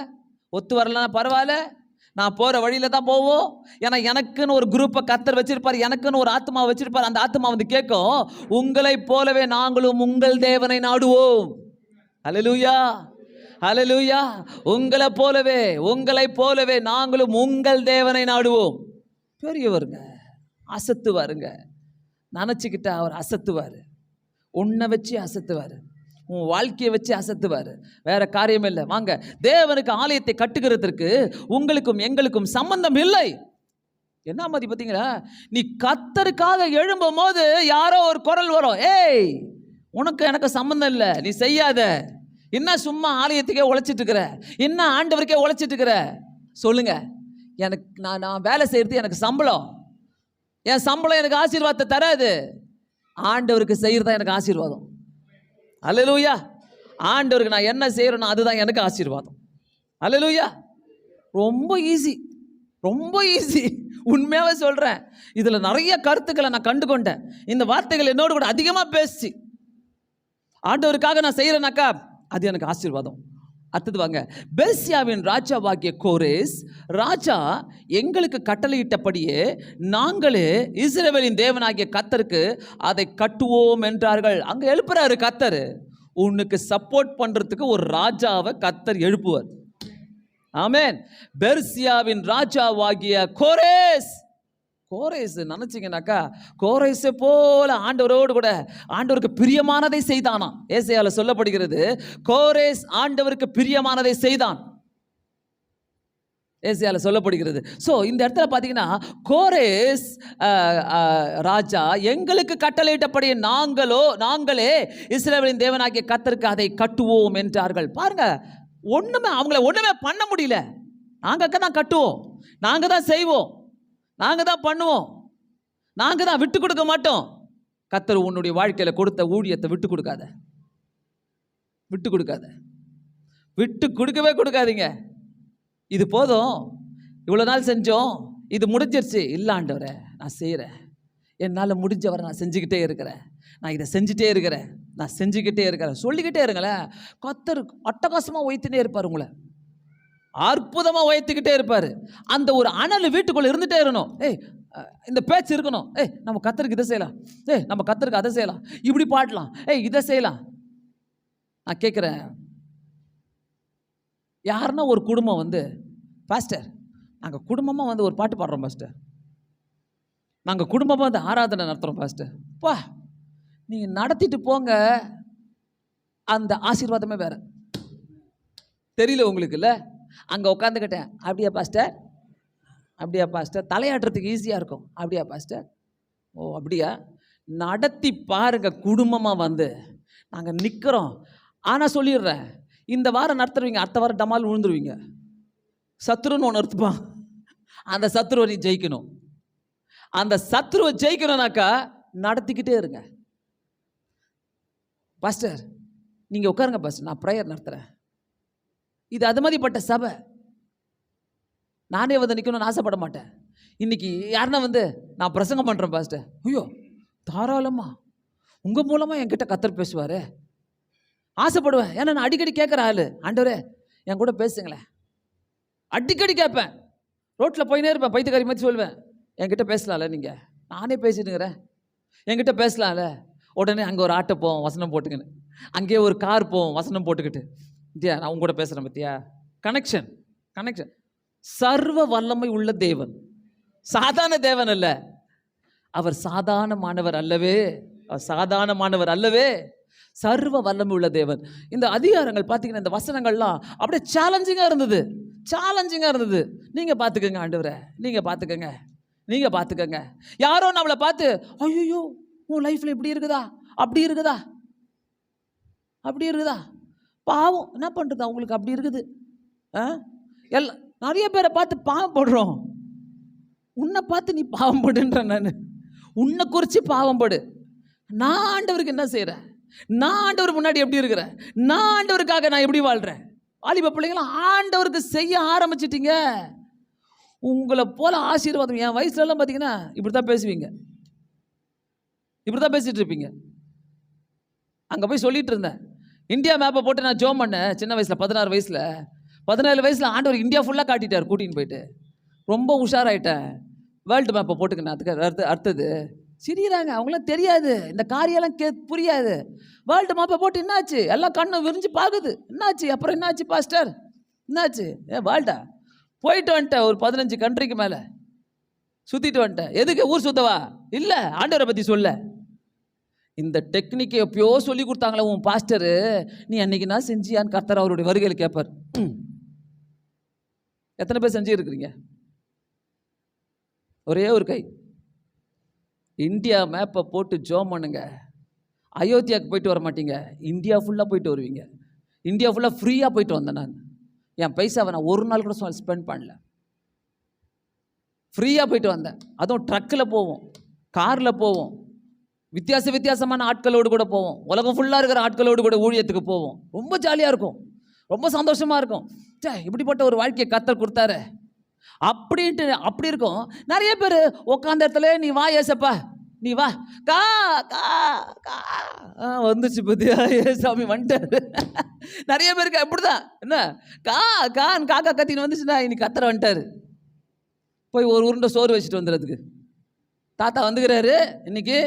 ஒத்து வரலன்னா பரவாயில்ல, நான் போகிற வழியில் தான் போவோம். ஏன்னா எனக்குன்னு ஒரு குரூப்பை கர்த்தர் வச்சிருப்பார், எனக்குன்னு ஒரு ஆத்மாவை வச்சிருப்பார். அந்த ஆத்மா வந்து கேட்கும், உங்களை போலவே நாங்களும் உங்கள் தேவனை நாடுவோம். ஹல்லேலூயா, ஹல்லேலூயா. உங்களை போலவே நாங்களும் உங்கள் தேவனை நாடுவோம். பெரியவருங்க, அசத்துவாருங்க. நினச்சிக்கிட்ட அவர் அசத்துவார். உன்னை வச்சு அசத்துவார், உன் வாழ்க்கையை வச்சு அசத்துவார். வேற காரியம் இல்லை. வாங்க, தேவனுக்கு ஆலயத்தை கட்டுகிறதற்கு உங்களுக்கும் எங்களுக்கும் சம்பந்தம் இல்லை. என்ன மாதிரி பார்த்தீங்களா? நீ கர்த்தருக்காக எழும்பும் போது யாரோ ஒரு குரல் வரும், ஏய் உனக்கு எனக்கு சம்பந்தம் இல்லை, நீ செய்யாத. என்ன சும்மா ஆலயத்துக்கே உழைச்சிட்டு இருக்கிற, என்ன ஆண்டவருக்கே உழைச்சிட்டு இருக்கிற? சொல்லுங்க, எனக்கு நான் வேலை செய்யறது எனக்கு சம்பளம், என் சம்பளம் எனக்கு ஆசீர்வாதத்தை தராது. ஆண்டவருக்கு செய்யறது தான் எனக்கு ஆசீர்வாதம். அல்லேலூயா. ஆண்டவருக்கு நான் என்ன செய்யறேனோ அதுதான் எனக்கு ஆசீர்வாதம். அல்லேலூயா. ரொம்ப ஈஸி, ரொம்ப ஈஸி. உண்மையாவே சொல்றேன். இதுல நிறைய கருத்துக்களை நான் கண்டுகொண்டேன். இந்த வார்த்தைகள் என்னோடு கூட அதிகமாக பேசி, ஆண்டவருக்காக நான் செய்யறேனாக்கா அது எனக்கு ஆசீர்வாதம். அடுத்தது வாங்க, பெர்சியாவின் ராஜாவாகிய கோரேஸ் ராஜா எங்களுக்கு கட்டளையிட்டபடியே நாங்களே இஸ்ரவேலின் தேவனாகிய கர்த்தருக்கு அதை கட்டுவோம் என்றார்கள். அங்க எழுப்புறாரு கர்த்தர். உனக்கு சப்போர்ட் பண்றதுக்கு ஒரு ராஜாவை கர்த்தர் எழுப்புவார். ஆமென். பெர்சியாவின் ராஜாவாகிய கோரேஸ் நினைச்சிங்கனாக்கா, கோரேஸை போல ஆண்டவரோடு கூட ஆண்டவருக்கு பிரியமானதை செய்தானா. ஏசாயால சொல்லப்படுகிறது, கோரேஸ் ஆண்டவருக்கு பிரியமானதை செய்தான். ஏசாயால சொல்லப்படுகிறது. ஸோ இந்த இடத்துல பார்த்தீங்கன்னா, கோரேஸ் ராஜா எங்களுக்கு கட்டளையிட்டபடி நாங்களே இஸ்ரவேலின் தேவனாகிய கர்த்தருக்கு அதை கட்டுவோம் என்றார்கள். பாருங்க, அவங்கள ஒண்ணுமே பண்ண முடியல. நாங்க தான் கட்டுவோம், நாங்க தான் செய்வோம், நாங்க தான் பண்ணுவோம், நாங்க தான் விட்டு கொடுக்க மாட்டோம். கர்த்தர் உன்னுடைய வாழ்க்கையில கொடுத்த ஊழியத்தை விட்டு கொடுக்கவே கொடுக்காதீங்க. இது போதும், இவ்வளோ நாள் செஞ்சோம், இது முடிஞ்சிருச்சு. இல்லை ஆண்டவரே, நான் செய்கிறேன், என்னால் முடிஞ்சவரை நான் செஞ்சுக்கிட்டே இருக்கிறேன், நான் இதை செஞ்சுட்டே இருக்கிறேன், நான் செஞ்சுக்கிட்டே இருக்கிறேன் சொல்லிக்கிட்டே இருங்களேன். கர்த்தர் அட்டகாசமாக உயர்த்தினே இருப்பார், உங்களை அற்புதமாக உயர்த்திக்கிட்டே இருப்பார். அந்த ஒரு அனல் வீட்டுக்குள்ளே இருந்துகிட்டே இருக்கணும். இந்த பேச்சு இருக்கணும். நம்ம கர்த்தருக்கு இதை செய்யலாம், நம்ம கர்த்தருக்கு அதை செய்யலாம், இப்படி பாடலாம், இதை செய்யலாம். நான் கேட்குறேன், யாருன்னா ஒரு குடும்பம் வந்து, பாஸ்டர் நாங்கள் குடும்பமாக வந்து ஒரு பாட்டு பாடுறோம் பாஸ்டர், நாங்கள் குடும்பமாக வந்து ஆராதனை நடத்துகிறோம் பாஸ்டர், பா நீங்கள் நடத்திட்டு போங்க, அந்த ஆசீர்வாதமே வேற. தெரியல உங்களுக்கு? இல்லை, அங்கே உட்காந்துக்கிட்டேன், அப்படியா பாஸ்டர், தலையாட்டுறதுக்கு ஈஸியாக இருக்கும், அப்படியா பாஸ்டர், ஓ அப்படியா, நடத்தி பாருங்க. குடும்பமாக வந்து நாங்கள் நிற்கிறோம். ஆனால் சொல்லிடுறேன், இந்த வாரம் நடத்துருவீங்க, அடுத்த வாரம் டமால் விழுந்துருவீங்க. சத்ருன்னு ஒன்று இருப்பான், அந்த சத்ருவை நீ ஜெயிக்கணும். அந்த சத்ருவை ஜெயிக்கணும்னாக்கா நடத்திக்கிட்டே இருங்க. பாஸ்டர் நீங்கள் உட்காருங்க பாஸ்டர், நான் ப்ரேயர் நடத்துகிறேன். இது அது மாதிரிப்பட்ட சபை. நானே வந்து நிற்கணும்னு ஆசைப்பட மாட்டேன். இன்னைக்கு யாருன்னா வந்து நான் பிரசங்கம் பண்ணுறேன் பாஸ்டர், ஐயோ தாராளமாக உங்கள் மூலமாக என்கிட்ட கர்த்தர் பேசுவார் ஆசைப்படுவேன். ஏன்னா நான் அடிக்கடி கேட்குற ஆள், ஆண்டவரே என் கூட பேசுங்களேன். அடிக்கடி கேட்பேன், ரோட்டில் போயினே இருப்பேன், பைத்தியக்காரி மாதிரி சொல்லுவேன், என்கிட்ட பேசலாம்ல, நீங்கள் நானே பேசிட்டுங்கிறேன், என்கிட்ட பேசலாம்ல. உடனே அங்கே ஒரு ஆட்டோ போவோம் வசனம் போட்டுக்கின்னு, அங்கேயே ஒரு கார் போவோம் வசனம் போட்டுக்கிட்டு, இந்தியா நான் உங்க கூட பேசுகிறேன் பத்தியா. கனெக்ஷன். சர்வ வல்லமை உள்ள தேவன், சாதாரண தேவன் அல்ல. அவர் சாதாரணமானவர் அல்லவே, சர்வ வல்லமை உள்ள தேவன். இந்த அதிகாரங்கள் பார்த்தீங்கன்னா, இந்த வசனங்கள்லாம் அப்படியே சேலஞ்சிங்காக இருந்தது. நீங்கள் பார்த்துக்கங்க ஆண்டவரே, நீங்கள் பார்த்துக்கங்க. யாரோ நம்மளை பார்த்து, ஐயோ உன் லைஃப்பில் இப்படி இருக்குதா, அப்படி இருக்குதா, அப்படி இருக்குதா? பாவம், என்ன பண்ணுறது, அவங்களுக்கு அப்படி இருக்குது. எல்லாம் நிறைய பேரை பார்த்து பாவம் படுறோம். உன்னை பார்த்து நீ பாவம் படுன்ற, நான் உன்னை குறித்து பாவம் படு. நான் ஆண்டவருக்கு என்ன செய்கிறேன், நான் ஆண்டவர் முன்னாடி எப்படி இருக்கிறேன், நான் ஆண்டவருக்காக நான் எப்படி வாழ்கிறேன். வாலிப பிள்ளைங்களாம் ஆண்டவருக்கு செய்ய ஆரம்பிச்சிட்டிங்க, உங்களை போல ஆசீர்வாதம். என் வயசுலலாம் பார்த்தீங்கன்னா இப்படி தான் பேசுவீங்க, இப்படி தான் பேசிகிட்டு இருப்பீங்க. அங்கே போய் சொல்லிட்டு இருந்தேன், இந்தியா மேப்பை போட்டு நான் ஜோம் பண்ணேன் சின்ன வயசில், 17 வயசில் ஆண்டவர் இந்தியா ஃபுல்லாக காட்டிட்டார் கூட்டின்னு போயிட்டு. ரொம்ப உஷாராயிட்டேன். வேர்ல்டு மேப்பை போட்டுக்கினேன். அதுக்கு அடுத்தது சிரிக்கிறாங்க, அவங்களாம் தெரியாது, இந்த காரியெல்லாம் புரியாது. வேர்ல்டு மேப்பை போட்டு என்னாச்சு, எல்லாம் கண்ணு விரிஞ்சு பார்க்குது, என்னாச்சு, அப்புறம் என்னாச்சு பாஸ்டர், என்னாச்சு, வேர்ல்டா போயிட்டு வந்துட்டேன், ஒரு 15 கண்ட்ரிக்கு மேலே சுற்றிட்டு வந்துட்டேன். எதுக்கு, ஊர் சுத்தவா? இல்லை, ஆண்டவரை பற்றி சொல்ல. இந்த டெக்னிக்கை எப்பயோ சொல்லி கொடுத்தாங்களே உன் பாஸ்டரு, நீ அன்னைக்குன்னா செஞ்சியான்னு கர்த்தர் அவருடைய வருகையில் கேட்பார். எத்தனை பேர் செஞ்சு இருக்கிறீங்க? ஒரே ஒரு கை. இந்தியா மேப்பை போட்டு ஜோம் பண்ணுங்க, அயோத்தியாவுக்கு போயிட்டு வர மாட்டீங்க, இந்தியா ஃபுல்லாக போயிட்டு வருவீங்க. இந்தியா ஃபுல்லாக ஃப்ரீயாக போயிட்டு வந்தேன் நான். என் பைசாவை நான் ஒரு நாள் கூட ஸ்பெண்ட் பண்ணல, ஃப்ரீயாக போயிட்டு வந்தேன். அதுவும் ட்ரக்கில் போவோம், காரில் போவோம், வித்தியாசமான ஆட்களோடு கூட போவோம், உலகம் ஃபுல்லாக இருக்கிற ஆட்களோடு கூட ஊழியத்துக்கு போவோம். ரொம்ப ஜாலியாக இருக்கும், ரொம்ப சந்தோஷமாக இருக்கும். இப்படிப்பட்ட ஒரு வாழ்க்கையை கர்த்தர் கொடுத்தாரு அப்படின்ட்டு அப்படி இருக்கும். நிறைய பேர் உட்காந்த இடத்துல நீ வா ஏசப்பா, நீ வா, கா கா கா வந்துச்சு பத்தியா, ஏசாமி வந்துட்டாரு. நிறைய பேருக்கு அப்படிதான், என்ன கா கான்னு காக்கா கத்தின்னு வந்துச்சுன்னா இன்னைக்கு கர்த்தர் வந்துட்டாரு. போய் ஒரு உருண்டை சோறு வச்சுட்டு வந்துடுறதுக்கு தாத்தா வந்துக்கிறாரு. இன்னைக்கு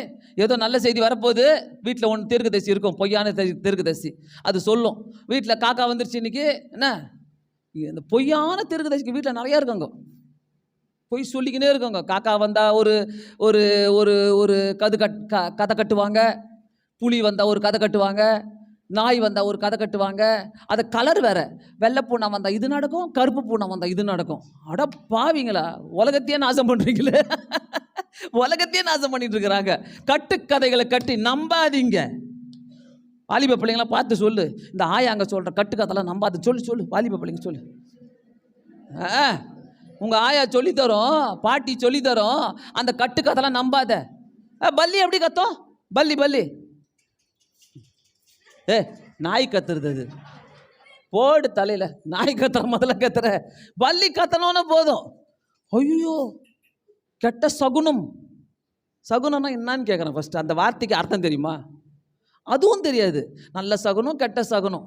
ஏதோ நல்ல செய்தி வரப்போகுது, வீட்டில் ஒன்று தீர்க்கதரிசி இருக்கும், பொய்யான தீர்க்கதரிசி, அது சொல்லும். வீட்டில் காக்கா வந்துருச்சு இன்னைக்கு, என்ன இந்த பொய்யான தீர்க்கதரிசிக்கு வீட்டில் நிறையா இருக்காங்க, பொய் சொல்லிக்கினே இருக்காங்க. காக்கா வந்தால் ஒரு ஒரு ஒரு ஒரு கதை கட்டுவாங்க, புலி வந்தால் ஒரு கதை கட்டுவாங்க, நாய் வந்தால் ஒரு கதை கட்டுவாங்க. அது கலர் வேற, வெள்ளை பூனை வந்தால் இது நடக்கும், கருப்பு பூனை வந்தால் இது நடக்கும். அட பாவீங்களா, உலகத்தையே நாசம் பண்ணுறீங்களே, உலகத்தையே நாசம் பண்ணிட்டு இருக்கிறாங்க. கட்டுக்கதைகளை கட்டி நம்பாதீங்க. வாலிப பிள்ளைங்களாம் பார்த்து சொல்லு, இந்த ஆயாங்க சொல்கிற கட்டுக்கதைலாம் நம்பாது, சொல்லு வாலிப பிள்ளைங்க சொல்லு. உங்கள் ஆயா சொல்லித்தரோம், பாட்டி சொல்லித்தரோம், அந்த கட்டுக்கதைலாம் நம்பாத. பல்லி எப்படி கத்தோம், பல்லி நாய் கத்துறது, அது போடு தலையில், நாய் கத்துற முதல்ல கத்துற, பல்லி கத்தணும்னு போதும். ஐயோ கெட்ட சகுனம்னா என்னன்னு கேட்குறேன். ஃபஸ்ட்டு அந்த வார்த்தைக்கு அர்த்தம் தெரியுமா? அதுவும் தெரியாது. நல்ல சகுனம் கெட்ட சகுனம்.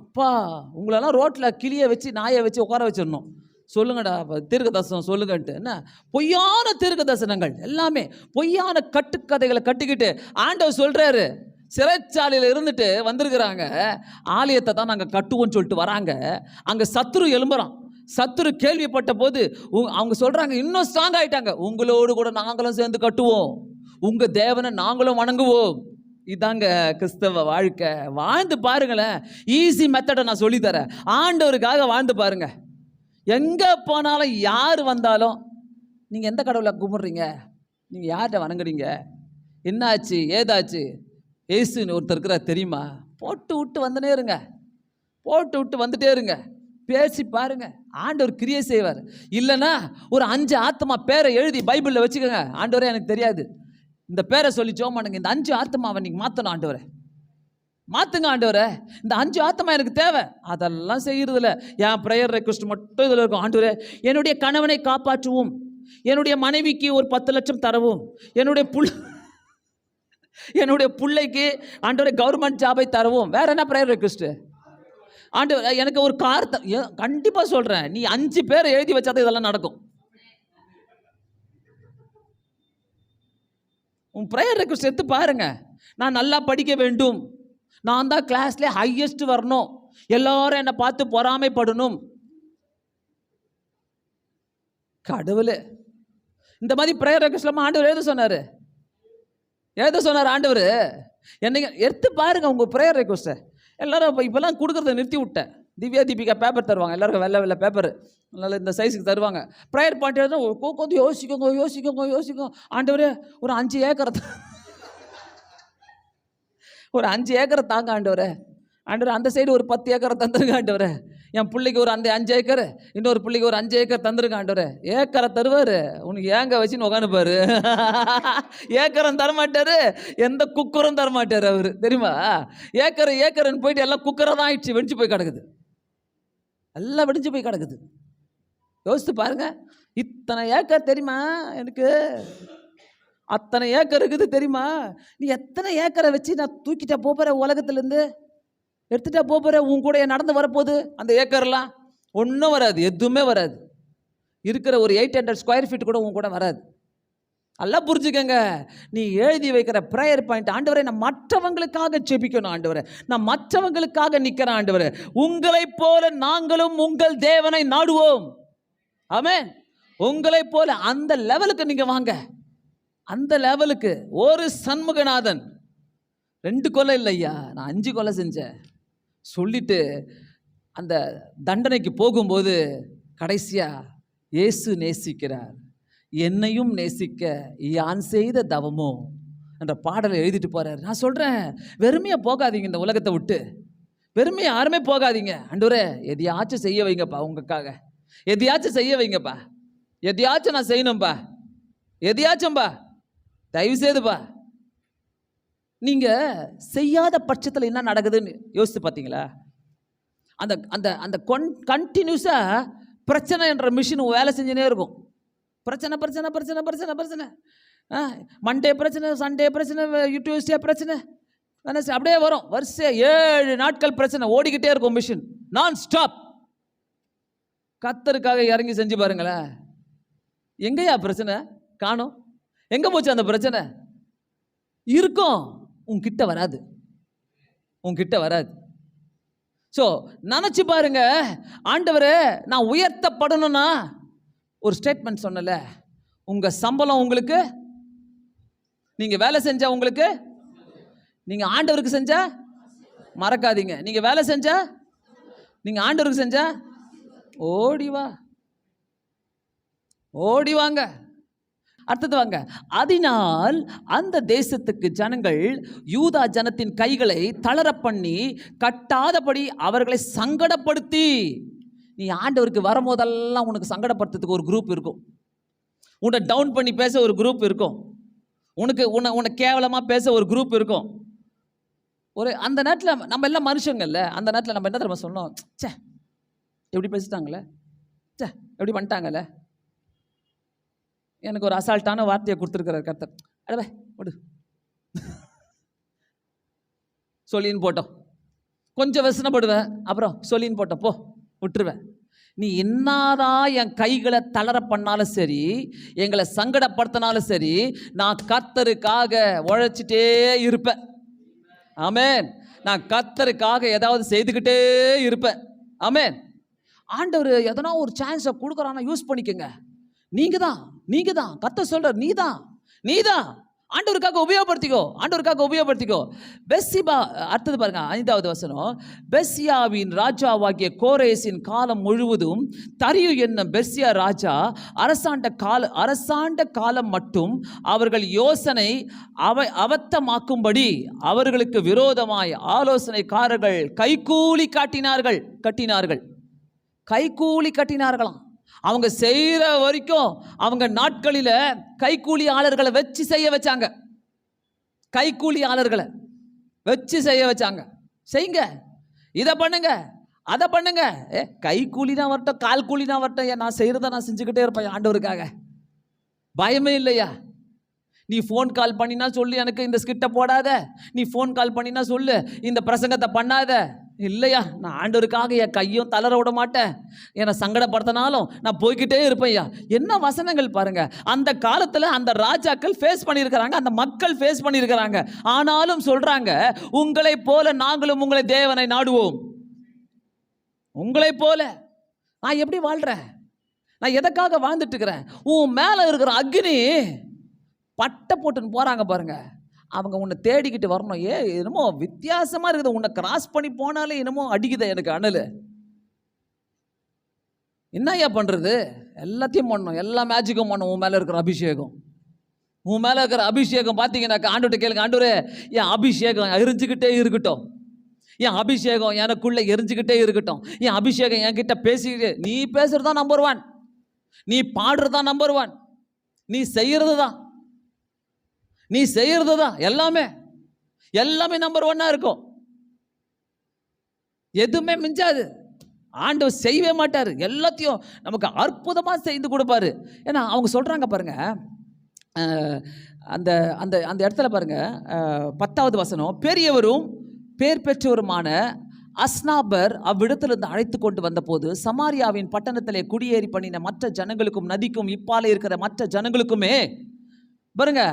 உங்களெல்லாம் ரோட்டில் கிளியை வச்சு நாயை வச்சு உட்கார வச்சிடணும். சொல்லுங்கடா தீர்க்க தரிசனம் சொல்லுங்கன்ட்டு. என்ன பொய்யான தீர்க்க தரிசனங்கள் எல்லாமே, பொய்யான கட்டுக்கதைகளை கட்டிக்கிட்டு ஆண்டவர் சொல்கிறாரு. சிறைச்சாலையில் இருந்துட்டு வந்திருக்கிறாங்க, ஆலயத்தை தான் நாங்கள் கட்டுவோம்னு சொல்லிட்டு வராங்க. அங்கே சத்துரு எழும்புறான். சத்துரு கேள்விப்பட்ட போது அவங்க சொல்கிறாங்க, இன்னும் ஸ்ட்ராங் ஆகிட்டாங்க, உங்களோடு கூட நாங்களும் சேர்ந்து கட்டுவோம், உங்கள் தேவனை நாங்களும் வணங்குவோம். இதாங்க கிறிஸ்தவ வாழ்க்கை. வாழ்ந்து பாருங்களேன், ஈஸி மெத்தடை நான் சொல்லித்தரேன். ஆண்டவருக்காக வாழ்ந்து பாருங்க. எங்கே போனாலும் யார் வந்தாலும் நீங்கள் எந்த கடவுளை கும்பிட்றீங்க, நீங்கள் யார்கிட்ட வணங்குறீங்க, என்னாச்சு ஏதாச்சு, ஏசுன்னு ஒருத்தர் இருக்கிறார் தெரியுமா, போட்டு விட்டு வந்துட்டே இருங்க, போட்டு விட்டு வந்துட்டே இருங்க, பேசி பாருங்க, ஆண்டவர் கிரியை செய்வார். இல்லைன்னா ஒரு 5 ஆத்மா பேரை எழுதி பைபிளில் வச்சுக்கோங்க. ஆண்டவரே எனக்கு தெரியாது, இந்த பேரை சொல்லி ஜெபம் பண்ணுங்க, இந்த 5 ஆத்மாவை நீங்கள் மாற்றணும் ஆண்டவரே, மாற்றுங்க ஆண்டவரே, இந்த 5 ஆத்மா எனக்கு தேவை. அதெல்லாம் செய்யறதில்ல. என் ப்ரேயர் ரெக்வஸ்ட் மட்டும் இதில் இருக்கும். ஆண்டவரே என்னுடைய கணவனை காப்பாற்றுவோம், என்னுடைய மனைவிக்கு ஒரு 10 லட்சம் தரவும், என்னுடைய பிள்ளைக்கு ஆண்டவரே கவர்மெண்ட் ஜாபை தரவும். வேற என்ன ப்ரேயர் ரெக்வஸ்ட்? ஆண்டவர் எனக்கு ஒரு கார் கண்டிப்பாக சொல்கிறேன், நீ 5 பேரை எழுதி வச்சாதான் இதெல்லாம் நடக்கும். உன் ப்ரேயர் ரெக்வஸ்ட் எடுத்து பாருங்க. நான் நல்லா படிக்க வேண்டும், நான் தான் கிளாஸ்லேயே ஹையஸ்ட் வரணும், எல்லாரும் என்னை பார்த்து பொறாமைப்படணும். கடவுளே, இந்த மாதிரி ப்ரேயர் ரெக்வஸ்ட் ஆண்டவர் எழுத சொன்னார் ஆண்டவர். என்னைங்க எடுத்து பாருங்க உங்கள் ப்ரேயர் ரெக்வஸ்ட்டை. எல்லாரும் இப்போல்லாம் கொடுக்குறத நிறுத்தி விட்டேன். திவ்யா தீபிகா பேப்பர் தருவாங்க, எல்லாருக்கும் வெள்ளை பேப்பர் நல்லா இந்த சைஸுக்கு தருவாங்க. ப்ரேயர் பாயிண்ட் எழுத உட்காந்து யோசிக்கோங்க. ஆண்டவரே ஒரு 5 ஏக்கரை ஒரு 5 ஏக்கரை தாங்க ஆண்டவரே. ஆண்டவரே அந்த சைடு ஒரு 10 ஏக்கரை தந்துருங்க ஆண்டவரே. என் பிள்ளைக்கு ஒரு அந்த 5 ஏக்கர், இன்னொரு பிள்ளைக்கு ஒரு 5 ஏக்கர் தந்துருங்க ஆண்டவரே. ஏக்கரை தருவார், உனக்கு ஏங்க வச்சுன்னு உட்காந்துப்பாரு. ஏக்கரம் தரமாட்டாரு, எந்த குக்கரும் தரமாட்டார் அவர், தெரியுமா? ஏக்கருன்னு போயிட்டு எல்லாம் குக்கரை தான் ஆயிடுச்சு, வெடிச்சு போய் கிடக்குது, எல்லாம் வெடிஞ்சு போய் கிடக்குது. யோசித்து பாருங்க, இத்தனை ஏக்கர் தெரியுமா எனக்கு, அத்தனை ஏக்கர் இருக்குது தெரியுமா? நீ எத்தனை ஏக்கரை வச்சு நான் தூக்கிட்டா போகிற உலகத்துலேருந்து, எடுத்துட்டா போகிற, உன் கூட நடந்து வரப்போகுது அந்த ஏக்கர்லாம்? ஒன்றும் வராது, எதுவுமே வராது. இருக்கிற ஒரு 800 ஸ்கொயர் ஃபீட் கூட உன் கூட வராது. எல்லாம் புரிஞ்சுக்கங்க. நீ எழுதி வைக்கிற ப்ரேயர் பாயிண்ட், ஆண்டவரே நான் மற்றவங்களுக்காக ஜெபிக்கணும் ஆண்டவரே, நான் மற்றவங்களுக்காக நிற்கிறேன் ஆண்டவரே, உங்களைப் போல நாங்களும் உங்கள் தேவனை நாடுவோம். ஆமென். உங்களைப் போல அந்த லெவலுக்கு நீங்க வாங்க, அந்த லெவலுக்கு. ஒரு சண்முகநாதன் 2 கொலை இல்லையா, நான் 5 கொலை செஞ்சேன் சொல்லிட்டு அந்த தண்டனைக்கு போகும்போது கடைசியா இயேசு நேசிக்கிறார், என்னையும் நேசிக்க யான் செய்த தவமோ என்ற பாடலை எழுதிட்டு போறார். நான் சொல்றேன், வெறுமையா போகாதீங்க, இந்த உலகத்தை விட்டு வெறுமையா யாருமே போகாதீங்க. ஆண்டவரே எதையாச்சும் செய்ய வைங்கப்பா, உங்களுக்காக எதையாச்சும் செய்ய வைங்கப்பா, எதையாச்சும் நான் செய்யணும்பா, எதையாச்சும்பா, தயவு செய்துப்பா. நீங்க செய்யாத பட்சத்தில் என்ன நடக்குதுன்னு யோசித்து பார்த்தீங்களா? அந்த அந்த அந்த கண்டினியூஸா பிரச்சனை என்ற மிஷின் வேலை செஞ்சுனே இருக்கும். பிரச்சனை பிரச்சனை பிரச்சனை பிரச்சனை பிரச்சனை, மண்டே பிரச்சனை, சண்டே பிரச்சனை, டியூஸ்டே பிரச்சனை, அப்படியே வரும் வரிசை 7 நாட்கள் பிரச்சனை ஓடிக்கிட்டே இருக்கும் மிஷின், நான் ஸ்டாப். கர்த்தருக்காக இறங்கி செஞ்சு பாருங்களேன், எங்கேயா பிரச்சனை காணோம்? எங்க போச்சு அந்த பிரச்சனை? இருக்கும், உன்கிட்ட வராது, உன்கிட்ட வராது. ஸோ நினச்சி பாருங்க, ஆண்டவரே நான் உயர்த்தப்படணும்னா ஒரு ஸ்டேட்மெண்ட் சொன்னல, உங்கள் சம்பளம் உங்களுக்கு, நீங்கள் வேலை செஞ்சா உங்களுக்கு, நீங்கள் ஆண்டவருக்கு செஞ்சா மறக்காதீங்க, நீங்கள் வேலை செஞ்சா, நீங்கள் ஆண்டவருக்கு செஞ்சா ஓடிவா, ஓடிவாங்க. அடுத்தது வாங்க, அதனால் அந்த தேசத்துக்கு ஜனங்கள் யூதா ஜனத்தின் கைகளை தளர பண்ணி கட்டாதபடி அவர்களை சங்கடப்படுத்தி. நீ ஆண்டவருக்கு வரும்போதெல்லாம் உனக்கு சங்கடப்படுத்துறதுக்கு ஒரு குரூப் இருக்கும், உன்னை டவுன் பண்ணி பேச ஒரு குரூப் இருக்கும், உன்னை கேவலமாக பேச ஒரு குரூப் இருக்கும். ஒரு அந்த நேரத்தில் நம்ம எல்லாம் மனுஷங்கள்ல, அந்த நேரத்தில் நம்ம என்ன தெரியுமா சொன்னோம், சே எப்படி பேசிட்டாங்களே, சே எப்படி பண்ணிட்டாங்கல்ல, எனக்கு ஒரு அசால்ட்டான வார்த்தையை கொடுத்துருக்கிறார் கர்த்தர், அடவே விடு சொல்லின்னு போட்டோம், கொஞ்சம் வசனப்படுவேன், அப்புறம் சொல்லின்னு போட்டோம் போ விட்டுருவேன். நீ என்னதான் என் கைகளை தளர பண்ணாலும் சரி, எங்களை சங்கடப்படுத்தினாலும் சரி, நான் கர்த்தருக்காக உழைச்சிட்டே இருப்பேன். ஆமென். நான் கர்த்தருக்காக ஏதாவது செய்துக்கிட்டே இருப்பேன். ஆமென். ஆண்டவர் எதனா ஒரு சான்ஸை கொடுக்குறான்னா யூஸ் பண்ணிக்கோங்க. நீங்க தான் கர்த்தர் சொல்றார், நீ தான் ஆண்டவருக்காக உபயோகப்படுத்திக்கோ, ஆண்டவருக்காக உபயோகப்படுத்திக்கோ. பெத்சிபா, அடுத்தது பாருங்க 5வது வசனம், பெர்சியாவின் ராஜாவாகிய கோரேசின் காலம் முழுவதும் தரியு என்னும் பெர்சியா ராஜா அரசாண்ட காலம் மட்டும் அவர்கள் யோசனை அவத்தமாக்கும்படி அவர்களுக்கு விரோதமாய் ஆலோசனைக்காரர்கள் கைகூலி கட்டினார்களாம். அவங்க செய்கிற வரைக்கும் அவங்க நாட்களில் கைக்கூலியாளர்களை வச்சு செய்ய வச்சாங்க, கைக்கூலியாளர்களை வச்சு செய்ய வச்சாங்க. செய்யுங்க, இதை பண்ணுங்க, அதை பண்ணுங்க. கைக்கூலினா வரட்டும், கால் கூலினா வரட்டும், நான் செய்கிறத நான் செஞ்சுக்கிட்டே இருப்பேன் ஆண்டவருக்காக. பயமே இல்லையா? நீ ஃபோன் கால் பண்ணினா சொல்லு, எனக்கு இந்த ஸ்கிட்டை போடாத, நீ ஃபோன் கால் பண்ணினா சொல்லு, இந்த பிரசங்கத்தை பண்ணாத. இல்லையா, நான் ஆண்டவருக்காக என் கையும் தளர விட மாட்டேன், என்னை சங்கடப்படுத்தினாலும் நான் போய்கிட்டே இருப்பேன்யா. என்ன வசனங்கள் பாருங்க, அந்த காலத்தில் அந்த ராஜாக்கள் ஃபேஸ் பண்ணியிருக்கிறாங்க, அந்த மக்கள் ஃபேஸ் பண்ணியிருக்கிறாங்க. ஆனாலும் சொல்றாங்க, உங்களை போல நாங்களும் உங்களை தேவனை நாடுவோம். உங்களை போல நான் எப்படி வாழ்றேன், நான் எதற்காக வாழ்ந்துட்டு இருக்கிறேன்? உன் மேலே இருக்கிற அக்னி பட்டை போட்டுன்னு போறாங்க பாருங்க, அவங்க உன்னை தேடிக்கிட்டு வரணும். என்னமோ வித்தியாசமா இருக்குது, உன்னை கிராஸ் பண்ணி போனாலே என்னமோ அடிக்குது எனக்கு அனல். என்னையா பண்றது? எல்லாத்தையும் பண்ணணும், எல்லா மேஜிக்கும் பண்ணணும். உன் மேல இருக்கிற அபிஷேகம் உன் மேலே இருக்கிற அபிஷேகம் பார்த்தீங்கன்னாக்கா ஆண்டவர்கிட்ட கேளுங்க, ஆண்டவரே என் அபிஷேகம் எரிஞ்சுக்கிட்டே இருக்கட்டும், என் அபிஷேகம் எனக்குள்ள எரிஞ்சுக்கிட்டே இருக்கட்டும், என் அபிஷேகம் என்கிட்ட பேசிக்கிட்டே. நீ பேசுறது தான் நம்பர் 1, நீ பாடுறது தான் நம்பர் 1, நீ செய்யறது தான், நீ செய்யறது தான் எல்லாமே நம்பர் 1 இருக்கும். எதுவுமே மிஞ்சாது. ஆண்டவர் செய்யவே மாட்டார், எல்லாத்தையும் நமக்கு அற்புதமாக செய்து கொடுப்பாரு. ஏன்னா அவங்க சொல்கிறாங்க பாருங்க, அந்த அந்த அந்த இடத்துல பாருங்க, 10வது வசனம், பெரியவரும் பேர் பெற்றவருமான அஸ்னாபர் அவ்விடத்திலிருந்து அழைத்து கொண்டு வந்தபோது சமாரியாவின் பட்டணத்திலே குடியேறி பண்ணின மற்ற ஜனங்களுக்கும் நதிக்கும் இப்பாலே இருக்கிற மற்ற ஜனங்களுக்குமே பாருங்க,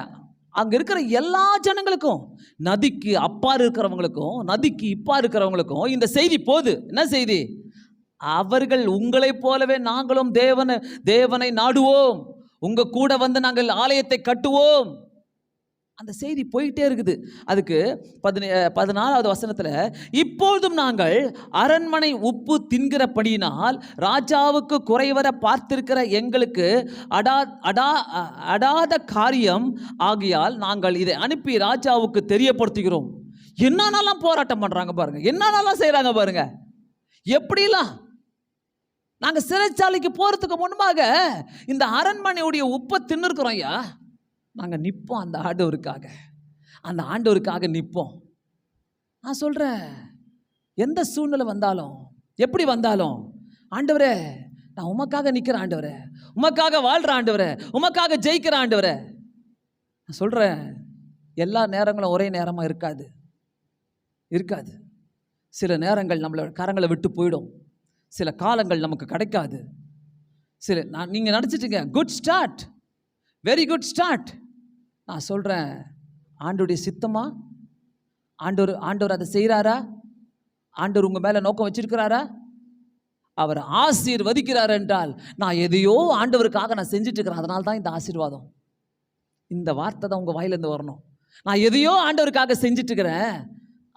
அங்க இருக்கிற எல்லா ஜனங்களுக்கும், நதிக்கு அப்பா இருக்கிறவங்களுக்கும் நதிக்கு இப்பா இருக்கிறவங்களுக்கும் இந்த செய்தி போகுது. என்ன செய்தி? அவர்கள் உங்களைப் போலவே நாங்களும் தேவனை நாடுவோம், உங்க கூட வந்து நாங்கள் ஆலயத்தை கட்டுவோம். அந்த செய்தி போயிட்டே இருக்குது. அதுக்கு 14வது வசனத்தில், இப்பொழுதும் நாங்கள் அரண்மனை உப்பு தின்கிறபடியினால் ராஜாவுக்கு குறைவர பார்த்திருக்கிற எங்களுக்கு அடாத காரியம் ஆகியால் நாங்கள் இதை அனுப்பி ராஜாவுக்கு தெரியப்படுத்துகிறோம். என்னென்னலாம் போராட்டம் பண்றாங்க பாருங்க, என்னென்னலாம் செய்யறாங்க பாருங்க, எப்படிலாம். நாங்கள் சிறைச்சாலைக்கு போறதுக்கு முன்பாக இந்த அரண்மனையுடைய உப்பை தின்னுருக்கிறோம் ஐயா. நாங்கள் நிற்போம் அந்த ஆண்டவருக்காக நிற்போம். நான் சொல்கிறேன், எந்த சூழ்நிலை வந்தாலும் எப்படி வந்தாலும், ஆண்டவரே நான் உமக்காக நிற்கிற ஆண்டவரே, உமக்காக வாழ்கிற ஆண்டவரே, உமக்காக ஜெயிக்கிற ஆண்டவரே. நான் சொல்கிறேன், எல்லா நேரங்களும் ஒரே நேரமாக இருக்காது. சில நேரங்கள் நம்மளோட கரங்களை விட்டு போயிடும், சில காலங்கள் நமக்கு கிடைக்காது. நீங்கள் நினச்சிட்டீங்க good start, very good start. நான் சொல்கிறேன், ஆண்டவருடைய சித்தமா? ஆண்டவர் அதை செய்கிறாரா? ஆண்டவர் உங்கள் மேலே நோக்கம் வச்சிருக்கிறாரா? அவர் ஆசீர்வதிக்கிறார் என்றால், நான் எதையோ ஆண்டவருக்காக நான் செஞ்சுட்டு இருக்கிறேன், அதனால தான் இந்த ஆசீர்வாதம். இந்த வார்த்தை தான் உங்கள் வாயிலேருந்து வரணும். நான் எதையோ ஆண்டவருக்காக செஞ்சுட்டு இருக்கிறேன்,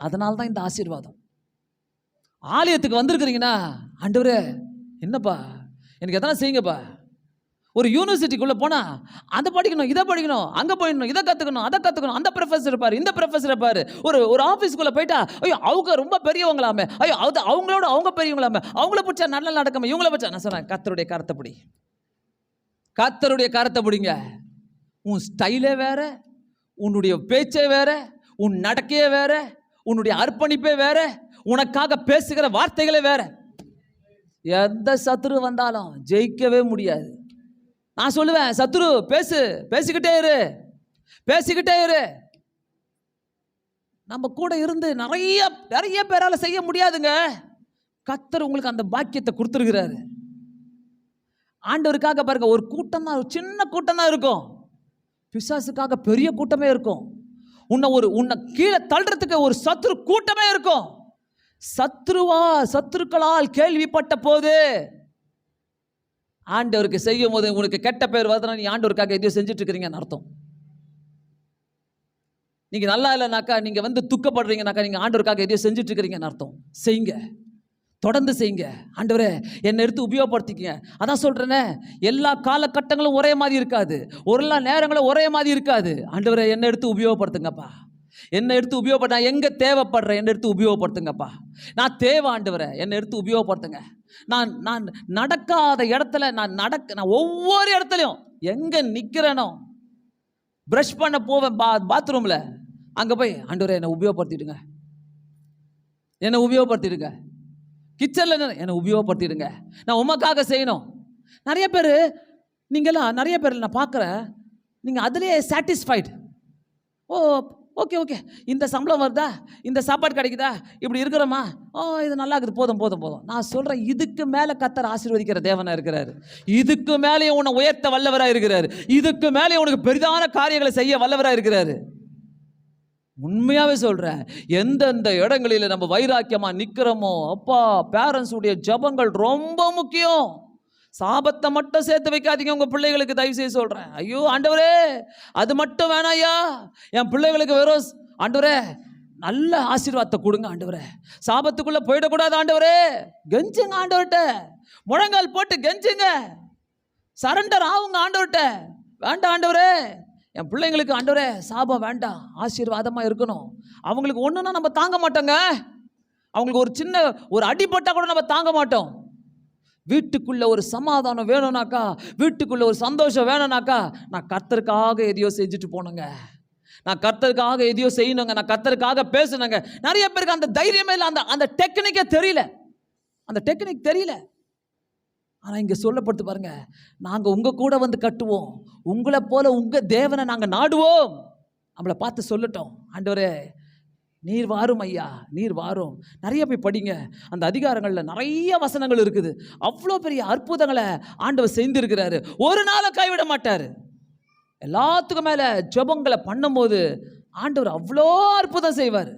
அதனால தான் இந்த ஆசீர்வாதம். ஆலயத்துக்கு வந்திருக்கிறீங்கன்னா, ஆண்டவரே என்னப்பா எனக்கு எதனா செய்யுங்கப்பா. ஒரு யூனிவர்சிட்டிக்குள்ளே போனால் அதை படிக்கணும், இதை படிக்கணும், அங்கே போயிடணும், இதை கற்றுக்கணும், அதை கற்றுக்கணும், அந்த ப்ரொஃபஸர் இருப்பார், இந்த ப்ரொஃபஸர் இருப்பார். ஒரு ஆஃபீஸ்க்குள்ளே போயிட்டா, ஐயோ அவங்க ரொம்ப பெரியவங்களாமே, ஐயோ அவங்களோட அவங்க பெரியவங்களாமே, அவங்கள பிடிச்சா நல்ல நடக்காம, இவங்கள பிடிச்சா. நான் சொன்னேன், கர்த்தருடைய கரத்தை பிடிங்க. உன் ஸ்டைலே வேற, உன்னுடைய பேச்சே வேற, உன் நடக்கையே வேற, உன்னுடைய அர்ப்பணிப்பே வேற, உனக்காக பேசுகிற வார்த்தைகளே வேற. எந்த சத்துரு வந்தாலும் ஜெயிக்கவே முடியாது. நான் சொல்லுவேன், சத்துரு பேசிக்கிட்டே இரு. நம்ம கூட இருந்து நிறைய பேரால செய்ய முடியாதுங்க. கர்த்தர் உங்களுக்கு அந்த பாக்கியத்தை கொடுத்துருக்கிறாரு. ஆண்டவருக்காக பாருங்க, ஒரு கூட்டம் தான், ஒரு சின்ன கூட்டம் தான் இருக்கும். பிசாசுக்காக பெரிய கூட்டமே இருக்கும். உன்னை கீழே தள்ளுறதுக்கு ஒரு சத்துரு கூட்டமே இருக்கும். சத்துருக்களால் கேள்விப்பட்ட போது ஆண்டவருக்கு செய்யும் போது உங்களுக்கு கெட்ட பேர் வருதுன்னா, நீ ஆண்டவருக்காக எதையோ செஞ்சுட்டு இருக்கிறீங்கன்னு அர்த்தம். நீங்க நல்லா இல்லைனாக்கா, நீங்க வந்து துக்கப்படுறீங்கனாக்கா, நீங்க ஆண்டவருக்காக எதையோ செஞ்சுட்டு இருக்கிறீங்கன்னு அர்த்தம். செய்யுங்க, தொடர்ந்து செய்யுங்க. ஆண்டவரே என்னை எடுத்து உபயோகப்படுத்திக்கங்க. அதான் சொல்றேனே, எல்லா காலகட்டங்களும் ஒரே மாதிரி இருக்காது, ஒரு நேரங்களும் ஒரே மாதிரி இருக்காது. ஆண்டவரே என்னை எடுத்து உபயோகப்படுத்துங்கப்பா, என்னை எடுத்து உபயோகப்படுத்த. நான் எங்கே தேவைப்படுறேன், என்னை எடுத்து உபயோகப்படுத்துங்கப்பா. நான் தேவை ஆண்டவரே, என்னை எடுத்து உபயோகப்படுத்துங்க. நான் நடக்காத இடத்துல நான் ஒவ்வொரு இடத்துலையும் எங்கே நிற்கிறேனோ, ப்ரஷ் பண்ண போவேன் பாத்ரூமில், அங்கே போய் ஆண்டவரே என்னை உபயோகப்படுத்திடுங்க, கிச்சனில் என்னை உபயோகப்படுத்திடுங்க, நான் உமக்காக செய்யணும். நிறைய பேர் நான் பார்க்குறேன், நீங்கள் அதிலே சாட்டிஸ்ஃபைடு. ஓகே இந்த சம்பளம் வருதா, இந்த சாப்பாடு கிடைக்குதா, இப்படி இருக்கிறோமா, இது நல்லா இருக்குது, போதும். நான் சொல்கிறேன், இதுக்கு மேலே கர்த்தர் ஆசீர்வதிக்கிற தேவனாக இருக்கிறாரு. இதுக்கு மேலே உன்னை உயர்த்த வல்லவராக இருக்கிறாரு. இதுக்கு மேலே உனக்கு பெரிதான காரியங்களை செய்ய வல்லவராக இருக்கிறாரு. உண்மையாகவே சொல்கிறேன், எந்தெந்த இடங்களில் நம்ம வைராக்கியமாக நிற்கிறோமோ, அப்பா பேரண்ட்ஸ் உடைய ஜபங்கள் ரொம்ப முக்கியம். சாபத்தை மட்டும் சேர்த்து வைக்காதீங்க உங்கள் பிள்ளைகளுக்கு, தயவு செய்து சொல்கிறேன். ஐயோ ஆண்டவரே அது மட்டும் வேணாம் ஐயா, என் பிள்ளைகளுக்கு வெறும் ஆண்டவரே நல்ல ஆசீர்வாதத்தை கொடுங்க ஆண்டவரே, சாபத்துக்குள்ளே போயிடக்கூடாது ஆண்டவரே. கெஞ்சுங்க ஆண்டவர்கிட்ட, முழங்கால் போட்டு கெஞ்சுங்க, சரண்டர் ஆகுங்க ஆண்டவர்கிட்ட. வேண்டாம் ஆண்டவரே என் பிள்ளைங்களுக்கு ஆண்டவரே சாபம் வேண்டாம், ஆசீர்வாதமாக இருக்கணும். அவங்களுக்கு ஒன்றுனா நம்ம தாங்க மாட்டோங்க. அவங்களுக்கு ஒரு சின்ன ஒரு அடிபட்டால் கூட நம்ம தாங்க மாட்டோம். வீட்டுக்குள்ளே ஒரு சமாதானம் வேணும்னாக்கா, வீட்டுக்குள்ளே ஒரு சந்தோஷம் வேணும்னாக்கா, நான் கர்த்தருக்காக எதையோ செஞ்சுட்டு போனேங்க, நான் கர்த்தருக்காக எதையோ செய்யணுங்க, நான் கர்த்தருக்காக பேசணுங்க. நிறைய பேருக்கு அந்த தைரியமே இல்லை, அந்த டெக்னிக்கே தெரியல, அந்த டெக்னிக் தெரியல. ஆனால் இங்கே சொல்லப்படுத்து பாருங்க, நாங்கள் உங்கள் கூட வந்து கட்டுவோம், உங்களை போல உங்கள் தேவனை நாங்கள் நாடுவோம். நம்மளை பார்த்து சொல்லட்டோம், ஆண்டவரே நீர் வாரும் ஐயா, நீர் வாரும். நிறைய போய் படிங்க, அந்த அதிகாரங்களில் நிறைய வசனங்கள் இருக்குது. அவ்வளோ பெரிய அற்புதங்களை ஆண்டவர் செய்திருக்கிறாரு. ஒரு நாளும் கைவிட மாட்டார். எல்லாத்துக்கும் மேலே ஜெபங்களை பண்ணும்போது ஆண்டவர் அவ்வளோ அற்புதம் செய்வார்.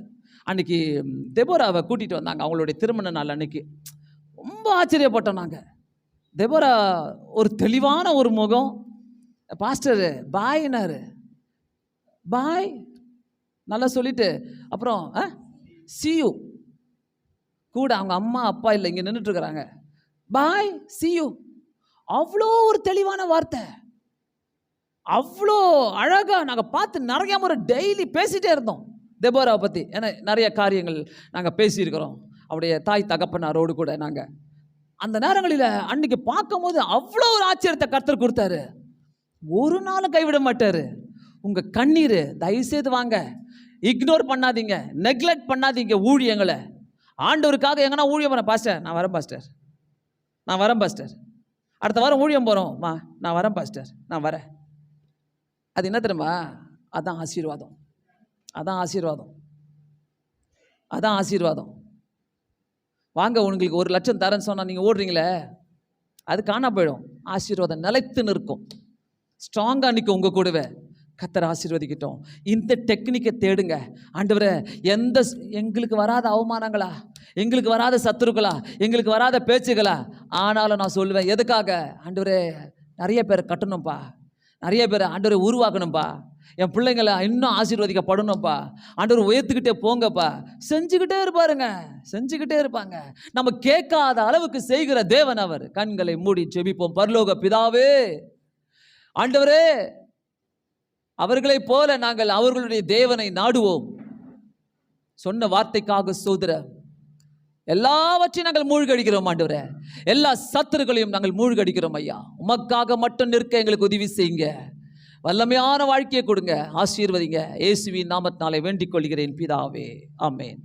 அன்னைக்கு தெபோராவை கூட்டிகிட்டு வந்தாங்க, அவங்களுடைய திருமண நாள் அன்னைக்கு. ரொம்ப ஆச்சரியப்பட்டோம் நாங்கள். தெபோரா ஒரு தெளிவான ஒரு முகம். பாஸ்டர் பாய்னாரு, பாய் நல்லா சொல்லிட்டு அப்புறம் சியூ கூட அவங்க அம்மா அப்பா இல்லை, இங்கே நின்றுட்டு இருக்கிறாங்க. பாய் சியூ, அவ்வளோ ஒரு தெளிவான வார்த்தை, அவ்வளோ அழகாக நாங்கள் பார்த்து நிறைய முறை டெய்லி பேசிகிட்டே இருந்தோம் தெபோராவை பற்றி. ஏன்னா நிறைய காரியங்கள் நாங்கள் பேசியிருக்கிறோம் அவருடைய தாய் தகப்பனாரோடு கூட. நாங்கள் அந்த நேரங்களில் அன்னைக்கு பார்க்கும்போது அவ்வளோ ஒரு ஆச்சரியத்தை கர்த்தர் கொடுத்தாரு. ஒரு நாளும் கைவிட மாட்டார். உங்கள் கண்ணீர் தயவுசெய்து வாங்க, இக்னோர் பண்ணாதீங்க, நெக்லெக்ட் பண்ணாதீங்க ஊழியங்களை. ஆண்டவருக்காக எங்கன்னா ஊழியம் பண்ண, பாஸ்டர் நான் வரேன் பாஸ்டர், நான் வரேன் பாஸ்டர், அடுத்த வாரம் ஊழியம் போகிறோம்மா, நான் வரேன் பாஸ்டர், நான் வரேன். அது என்ன தெரியுமா? அதான் ஆசீர்வாதம், அதான் ஆசீர்வாதம், அதான் ஆசீர்வாதம். வாங்க உங்களுக்கு 1 லட்சம் தரேன்னு சொன்னால் நீங்கள் ஓடுறீங்களே, அது காணா போயிடும். ஆசீர்வாதம் நிலைத்து நிற்கும், ஸ்ட்ராங்காக நிற்கும் உங்கள் கூடவே. கர்த்தர் ஆசீர்வதிக்கிட்டோம். இந்த டெக்னிக்கை தேடுங்க. ஆண்டவரே, எங்களுக்கு வராத அவமானங்களா, எங்களுக்கு வராத சத்துருக்களா, எங்களுக்கு வராத பேச்சுகளா, ஆனாலும் நான் சொல்லுவேன், எதுக்காக? ஆண்டவரே நிறைய பேரை கட்டணும்ப்பா, நிறைய பேரை ஆண்டவரை உருவாக்கணும்ப்பா, என் பிள்ளைங்களை இன்னும் ஆசீர்வதிக்கப்படணும்ப்பா, ஆண்டவர் உயர்த்துக்கிட்டே போங்கப்பா. செஞ்சுக்கிட்டே இருப்பாருங்க, செஞ்சுக்கிட்டே இருப்பாங்க. நம்ம கேட்காத அளவுக்கு செய்கிற தேவன் அவர். கண்களை மூடி ஜெபிப்போம். பரலோக பிதாவே, ஆண்டவரே அவர்களைப் போல நாங்கள் அவர்களுடைய தேவனை நாடுவோம். சொன்ன வார்த்தைக்காக ஸ்தோத்திரம். எல்லாவற்றையும் நாங்கள் மூழ்கடிக்கிறோம் ஆண்டவரே, எல்லா சத்துருக்களையும் நாங்கள் மூழ்கடிக்கிறோம் ஐயா. உமக்காக மட்டும் நிற்க எங்களுக்கு உதவி செய்யுங்க. வல்லமையான வாழ்க்கையை கொடுங்க, ஆசீர்வதிங்க. இயேசுவின் நாமத்தினாலே வேண்டிக் கொள்கிறேன் பிதாவே, ஆமென்.